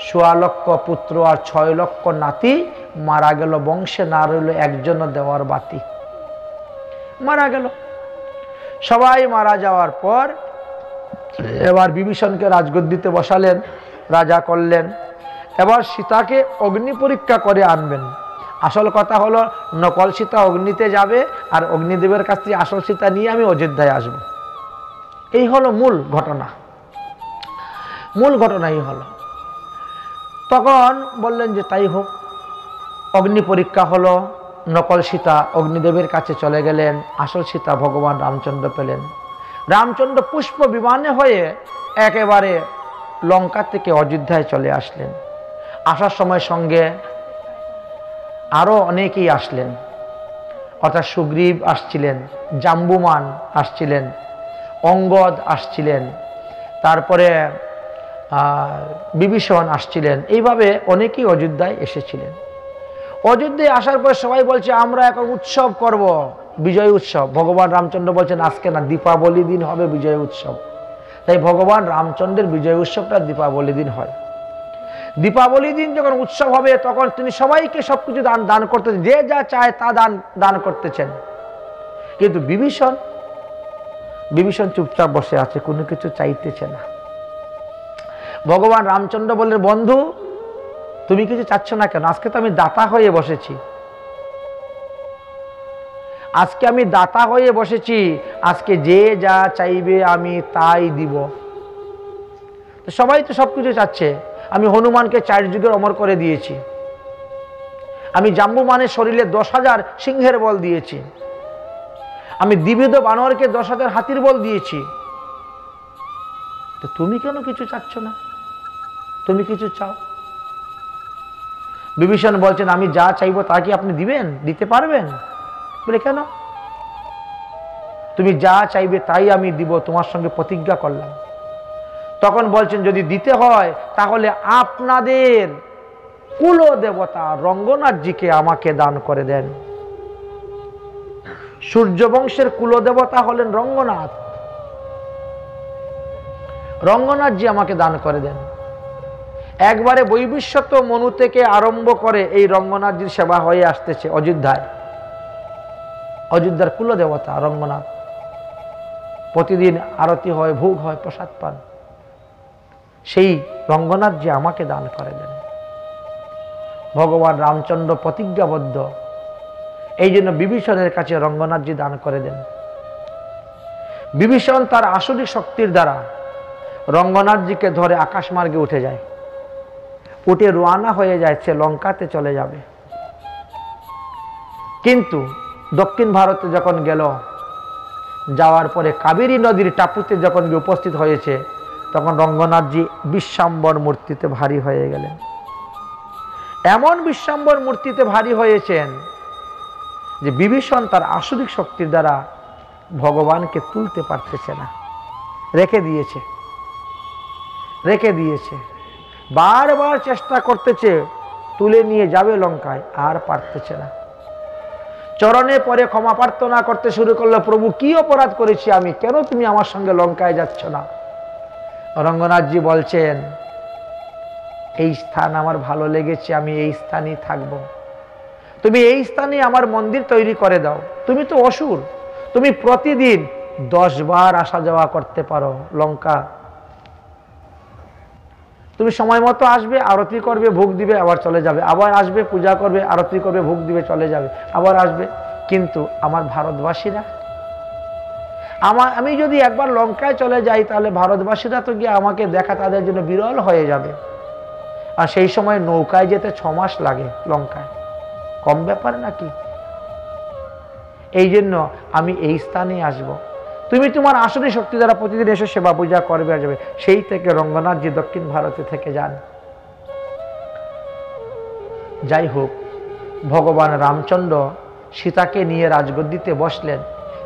১৬ লক্ষ পুত্র আর ৬ লক্ষ নাতি মারা গেল। বংশে না রইল একজন দেওয়ার বাতি, মারা গেল। সবাই মারা যাওয়ার পর এবার বিভীষণকে রাজগদ্দিতে বসালেন, রাজা করলেন। এবার সীতাকে অগ্নি পরীক্ষা করে আনবেন। আসল কথা হলো, নকল সীতা অগ্নিতে যাবে, আর অগ্নিদেবের কাছ থেকে আসল সীতা নিয়ে আমি অযোধ্যায় আসব। এই হলো মূল ঘটনা। মূল ঘটনাই হলো। তখন বললেন যে তাই হোক। অগ্নি পরীক্ষা হলো, নকল সীতা অগ্নিদেবের কাছে চলে গেলেন, আসল সীতা ভগবান রামচন্দ্র পেলেন। রামচন্দ্র পুষ্প বিমানে হয়ে একেবারে লঙ্কা থেকে অযোধ্যায় চলে আসলেন। আসার সময় সঙ্গে আরও অনেকেই আসলেন, অর্থাৎ সুগ্রীব আসছিলেন, জাম্বুমান আসছিলেন, অঙ্গদ আসছিলেন, তারপরে বিভীষণ আসছিলেন। এইভাবে অনেকেই অযোধ্যায় এসেছিলেন। অযোধ্যায় আসার পর সবাই বলছে আমরা এখন উৎসব করব, বিজয় উৎসব। ভগবান রামচন্দ্র বলছেন আজকে না, দীপাবলি দিন হবে বিজয় উৎসব। তাই ভগবান রামচন্দ্রের বিজয় উৎসবটা দীপাবলি দিন হয়। দীপাবলির দিন যখন উৎসব হবে তখন তিনি সবাইকে সবকিছু দান করতেছেন, যে যা চায় তা দান করতেছেন। কিন্তু বিভীষণ চুপচাপ বসে আছে, কোনো কিছু চাইতেছে না। ভগবান রামচন্দ্র বললেন, বন্ধু তুমি কিছু চাচ্ছ না কেন? আজকে তো আমি দাতা হয়ে বসেছি, আজকে যে যা চাইবে আমি তাই দিব। তো সবাই তো সবকিছু চাচ্ছে। আমি হনুমানকে 4 যুগের অমর করে দিয়েছি, আমি জাম্বুমানের শরীরে 10,000 সিংহের বল দিয়েছি, আমি দ্বিবিধ বানরকে 10,000 হাতির বল দিয়েছি। তো তুমি কেন কিছু চাচ্ছ না? তুমি কিছু চাও। বিভীষণ বলছেন, আমি যা চাইবো তা কি আপনি দিতে পারবেন? বলে, কেন? তুমি যা চাইবে তাই আমি দিব, তোমার সঙ্গে প্রতিজ্ঞা করলাম। তখন বলছেন, যদি দিতে হয় তাহলে আপনাদের কুল দেবতা রঙ্গনাথজিকে আমাকে দান করে দেন। সূর্যবংশের কুলদেবতা হলেন রঙ্গনাথ, রঙ্গনাথজি আমাকে দান করে দেন। একবারে বৈবিশ্বত মনু থেকে আরম্ভ করে এই রঙ্গনাথজির সেবা হয়ে আসতেছে অযোধ্যার কুলদেবতা রঙ্গনাথ। প্রতিদিন আরতি হয়, ভোগ হয়, প্রসাদ পান। সেই রঙ্গনাথজি আমাকে দান করে দেন। ভগবান রামচন্দ্র প্রতিজ্ঞাবদ্ধ, এই জন্য বিভীষণের কাছে রঙ্গনাথজি দান করে দেন। বিভীষণ তার আসরিক শক্তির দ্বারা রঙ্গনাথজিকে ধরে আকাশমার্গে উঠে যায়, উঠে রওনা হয়ে যায়, সে লঙ্কাতে চলে যাবে। কিন্তু দক্ষিণ ভারতে যখন গেল, যাওয়ার পরে কাবেরী নদীর টাপুতে যখন উপস্থিত হয়েছে, তখন রঙ্গনাথজি বিশ্বাম্বর মূর্তিতে ভারী হয়ে গেলেন। এমন বিশ্বাম্বর মূর্তিতে ভারী হয়েছেন যে বিভীষণ তার আসরিক শক্তির দ্বারা ভগবানকে তুলতে পারতেছে না, রেখে দিয়েছে। বারবার চেষ্টা করতেছে, তুলে নিয়ে যাবে লঙ্কায়, আর পারতেছে না। চরণে পরে ক্ষমা প্রার্থনা করতে শুরু করলো, প্রভু কি অপরাধ করেছি আমি, কেন তুমি আমার সঙ্গে লঙ্কায় যাচ্ছ না? রঙ্গনাথজি বলছেন, এই স্থান আমার ভালো লেগেছে, আমি এই স্থানেই থাকবো। তুমি এই স্থানে আমার মন্দির তৈরি করে দাও। তুমি তো অসুর, তুমি প্রতিদিন 10 বার আসা যাওয়া করতে পারো লঙ্কা। তুমি সময় মতো আসবে, আরতি করবে, ভোগ দিবে, আবার চলে যাবে, আবার আসবে, পূজা করবে, আরতি করবে, ভোগ দিবে, চলে যাবে, আবার আসবে। কিন্তু আমার ভারতবাসীরা, আমি যদি একবার লঙ্কায় চলে যাই, তাহলে ভারতবাসীরা তো গিয়ে আমাকে দেখা তাদের জন্য বিরল হয়ে যাবে। আর সেই সময় নৌকায় যেতে 6 মাস লাগে লঙ্কায়, কম ব্যাপার নাকি? এই জন্য আমি এই স্থানে আসব। তুমি তোমার আসলে শক্তি দ্বারা প্রতিদিন এসে সেবা পূজা করবে, আসবে। সেই থেকে রঙ্গনাথজি দক্ষিণ ভারতে থেকে যান। যাই হোক, ভগবান রামচন্দ্র সীতাকে নিয়ে রাজগদ্দিতে বসলেন,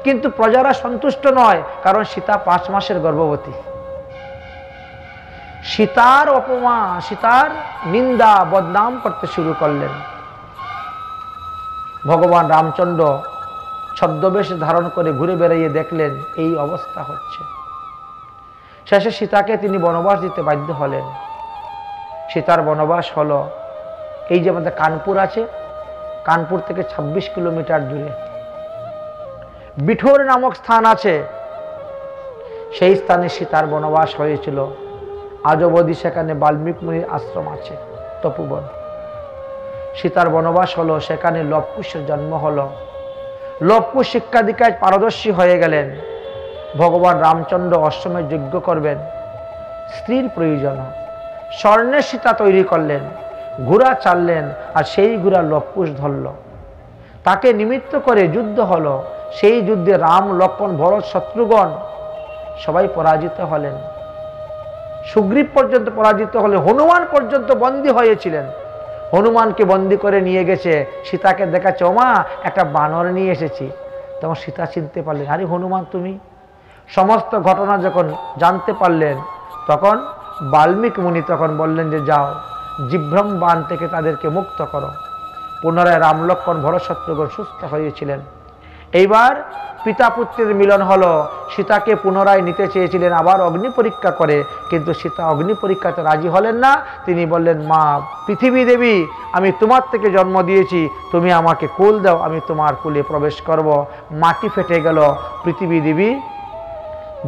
কিন্তু প্রজারা সন্তুষ্ট নয়, কারণ সীতা 5 মাসের গর্ভবতী। সীতার অপমান, সীতার নিন্দা, বদনাম করতে শুরু করলেন। ভগবান রামচন্দ্র ছদ্মবেশ ধারণ করে ঘুরে বেড়াইয়ে দেখলেন এই অবস্থা হচ্ছে। শেষে সীতাকে তিনি বনবাস দিতে বাধ্য হলেন। সীতার বনবাস হলো এই যে আমাদের কানপুর আছে, কানপুর থেকে 26 কিলোমিটার দূরে বিঠোর নামক স্থান আছে, সেই স্থানে সীতার বনবাস হয়েছিল। আজ অবধি সেখানে বাল্মীকি মুনির আশ্রম আছে, তপোবন। সীতার বনবাস হলো, সেখানে লবকুশের জন্ম হলো। লবকুশ শিক্ষা দীক্ষায় পারদর্শী হয়ে গেলেন। ভগবান রামচন্দ্র অশ্বমেধ যজ্ঞ করবেন, স্ত্রীর প্রয়োজন, স্বর্ণের সীতা তৈরি করলেন, ঘোড়া চাললেন, আর সেই ঘোড়া লবকুশ ধরল। তাকে নিমিত্ত করে যুদ্ধ হলো। সেই যুদ্ধে রাম, লক্ষ্মণ, ভরত, শত্রুঘ্ন সবাই পরাজিত হলেন। সুগ্রীব পর্যন্ত পরাজিত হলে, হনুমান পর্যন্ত বন্দী হয়েছিলেন। হনুমানকে বন্দী করে নিয়ে গেছে, সীতাকে দেখাচ্ছে, ওমা একটা বানর নিয়ে এসেছি। তখন সীতা চিনতে পারলেন, আরে হনুমান তুমি। সমস্ত ঘটনা যখন জানতে পারলেন, তখন বাল্মীকি মুনি তখন বললেন যে যাও, জিভ্রম বান থেকে তাদেরকে মুক্ত করো। পুনরায় রাম, লক্ষ্মণ, ভরত, শত্রুঘ্ন সুস্থ হয়েছিলেন। এইবার পিতা পুত্রের মিলন হলো। সীতাকে পুনরায় নিতে চেয়েছিলেন আবার অগ্নি পরীক্ষা করে, কিন্তু সীতা অগ্নি পরীক্ষাতে রাজি হলেন না। তিনি বললেন, মা পৃথিবী দেবী, আমি তোমার থেকে জন্ম দিয়েছি, তুমি আমাকে কুল দাও, আমি তোমার কুলে প্রবেশ করব। মাটি ফেটে গেল, পৃথিবী দেবী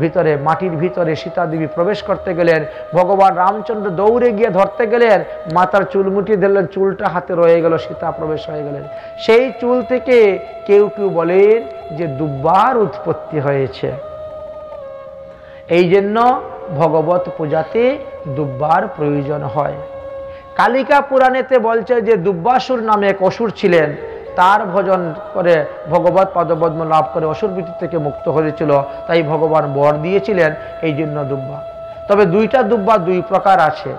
ভিতরে, মাটির ভিতরে সীতা দেবী প্রবেশ করতে গেলেন। ভগবান রামচন্দ্র দৌড়ে গিয়ে ধরতে গেলেন, মাথার চুল মুঠিয়ে ধরলেন, চুলটা হাতে রয়ে গেল, সীতা প্রবেশ হয়ে গেলেন। সেই চুল থেকে কেউ কেউ বলেন যে দুব্বার উৎপত্তি হয়েছে। এই জন্য ভগবত পূজাতে দুব্বার প্রয়োজন হয়। কালিকা পুরাণেতে বলছে যে দুব্বাসুর নামে এক অসুর ছিলেন, তার ভজন করে ভগবত পদপদ্ম লাভ করে অসুর বৃত্তি থেকে মুক্ত হয়েছিল, তাই ভগবান বর দিয়েছিলেন, এই জন্য দুব্বা। তবে দুইটা দুব্বা দুই প্রকার আছে।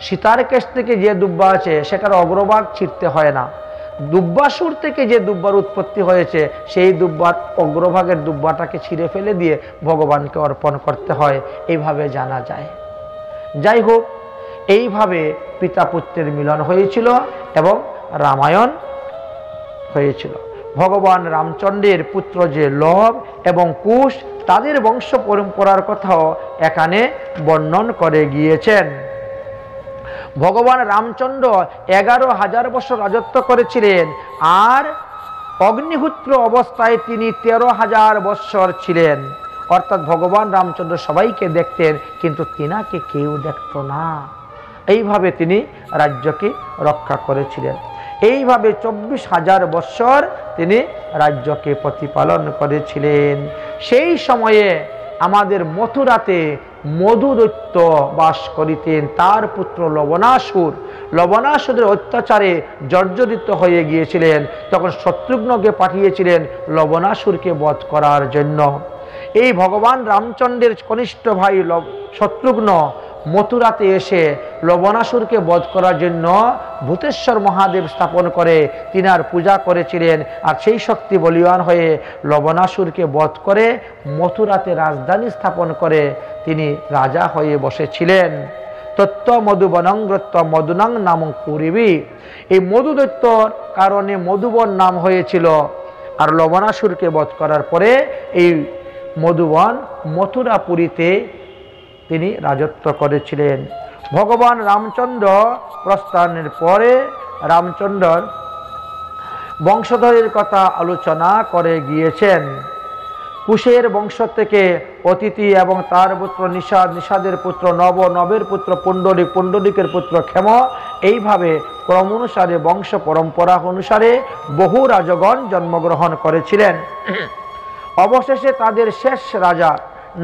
সীতার কেশ থেকে যে দুব্বা আছে সেটার অগ্রভাগ ছিঁড়তে হয় না। দুব্বাসুর থেকে যে দুব্বার উৎপত্তি হয়েছে সেই দুব্বার অগ্রভাগের দুব্বাটাকে ছিঁড়ে ফেলে দিয়ে ভগবানকে অর্পণ করতে হয়, এইভাবে জানা যায়। যাই হোক, এইভাবে পিতা পুত্রের মিলন হয়েছিল এবং রামায়ণ হয়েছিল। ভগবান রামচন্দ্রের পুত্র যে লব এবং কুশ, তাদের বংশ পরম্পরার কথাও এখানে বর্ণন করে গিয়েছেন। ভগবান রামচন্দ্র 11,000 বছর রাজত্ব করেছিলেন, আর অগ্নিহোত্র অবস্থায় তিনি 13,000 বৎসর ছিলেন। অর্থাৎ ভগবান রামচন্দ্র সবাইকে দেখতেন, কিন্তু তিনাকে কেউ দেখত না। এইভাবে তিনি রাজ্যকে রক্ষা করেছিলেন। এইভাবে 24,000 বৎসর তিনি রাজ্যকে প্রতিপালন করেছিলেন। সেই সময়ে আমাদের মথুরাতে মধুদৈত্য বাস করিতেন, তার পুত্র লবণাসুর। লবণাসুরের অত্যাচারে জর্জরিত হয়ে গিয়েছিলেন, তখন শত্রুঘ্নকে পাঠিয়েছিলেন লবণাসুরকে বধ করার জন্য। এই ভগবান রামচন্দ্রের কনিষ্ঠ ভাই শত্রুঘ্ন মথুরাতে এসে লবণাসুরকে বধ করার জন্য ভূতেশ্বর মহাদেব স্থাপন করে তিনার পূজা করেছিলেন, আর সেই শক্তি বলীয়ান হয়ে লবণাসুরকে বধ করে মথুরাতে রাজধানী স্থাপন করে তিনি রাজা হয়ে বসেছিলেন। তত্ত্ব মধুবনংগ্রত্ব মধুনাং নাম কুরিবি। এই মধুদৈত্যর কারণে মধুবন নাম হয়েছিল, আর লবণাসুরকে বধ করার পরে এই মধুবন মথুরাপুরীতে তিনি রাজত্ব করেছিলেন। ভগবান রামচন্দ্র প্রস্থানের পরে রামচন্দ্রর বংশধরের কথা আলোচনা করে গিয়েছেন। কুশের বংশ থেকে অতিথি এবং তার পুত্র নিষাদ, নিষাদের পুত্র নব, নবের পুত্র পুণ্ডরিক, পুণ্ডরিকের পুত্র ক্ষেম, এইভাবে ক্রম অনুসারে বংশ পরম্পরা অনুসারে বহু রাজগণ জন্মগ্রহণ করেছিলেন। অবশেষে তাদের শেষ রাজা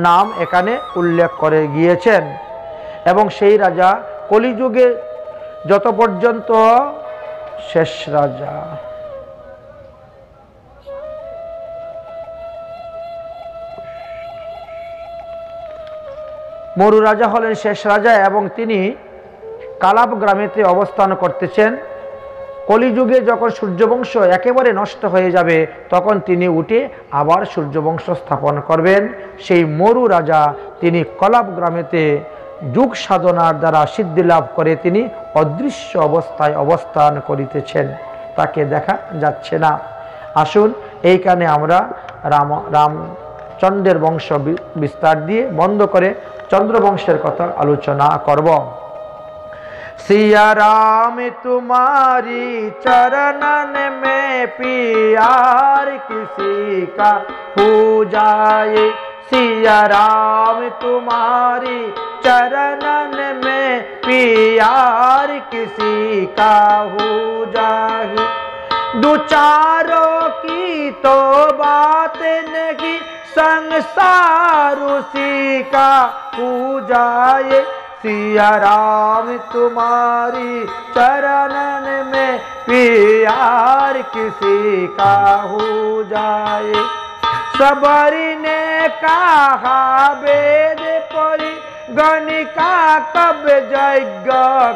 নাম এখানে উল্লেখ করে গিয়েছেন, এবং সেই রাজা কলিযুগে যত পর্যন্ত শেষ রাজা মরু রাজা হলেন শেষ রাজা, এবং তিনি কালাপ গ্রামেতে অবস্থান করতেছেন। কলিযুগে যখন সূর্যবংশ একেবারে নষ্ট হয়ে যাবে তখন তিনি উঠে আবার সূর্যবংশ স্থাপন করবেন। সেই মরু রাজা তিনি কলাপ গ্রামেতে যুগ সাধনার দ্বারা সিদ্ধি লাভ করে তিনি অদৃশ্য অবস্থায় অবস্থান করিতেছেন, তাকে দেখা যাচ্ছে না। আসুন এইখানে আমরা রামচন্দ্রের বংশ বিস্তার দিয়ে বন্ধ করে চন্দ্রবংশের কথা আলোচনা করব। सिया राम तुम्हारी चरणन में प्यार किसी का हो जाए, सिया राम तुम्हारी चरणन में प्यार किसी का हो जाए। दो चारों की तो बात नहीं, संसार उसी का हो जाए, सिया राम तुम्हारी चरणन में प्यार किसी का हो जाए। सबरी ने कहा वेद पढ़ी गणिका कब यज्ञ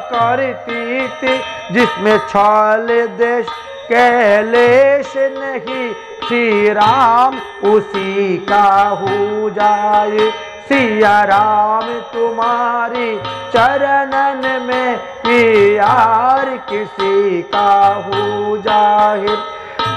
करती थी, जिसमें छल देश कैलेश नहीं, श्री राम उसी का हो जाए, सिया राम तुम्हारी चरणन में प्यार किसी का हो जाए।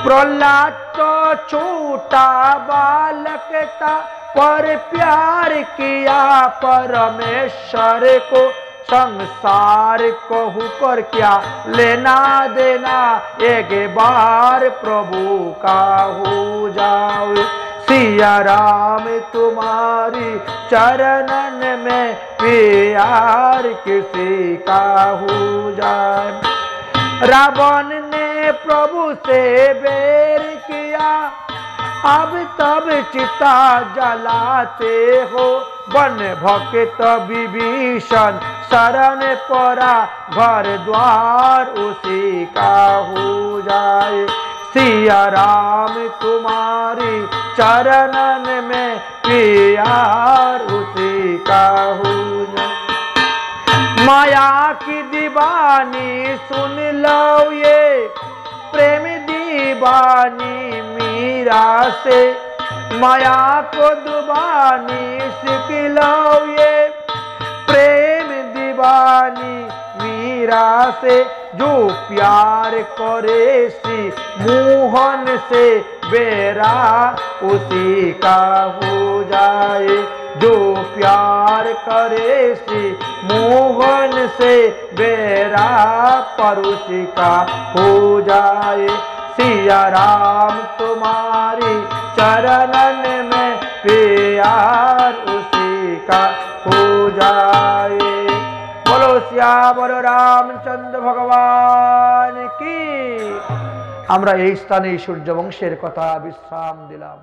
प्रहलाद तो छोटा बालक था पर प्यार किया परमेश्वर को। संसार को होकर क्या लेना देना, एक बार प्रभु का हो जाओ। सिया राम तुम्हारी चरणन में प्यार किसी का हो जाए। रावण ने प्रभु से बैर किया, अब तब चिता जलाते हो। वन भक्त विभीषण शरण पड़ा, घर द्वार उसी का हो जाए। सिया राम तुम्हारी चरणन में प्यार उसी का हो जाए। माया की दीवानी सुन लो ये, प्रेम दीवानी मीरा से। माया को दीवानी सीख लो ये, प्रेम दीवानी मीरा से। जो प्यार करे सी मोहन से, बेरा उसी का हो जाए। जो प्यार करे सी मोहन से, बेरा पर उसी का हो जाए। सिया राम तुम्हारी चरणन में प्यार उसी का हो जाए। बोलो श्यावर रामचंद्र भगवान की। আমরা এই স্থানে সূর্যবংশের কথা বিশ্রাম দিলাম।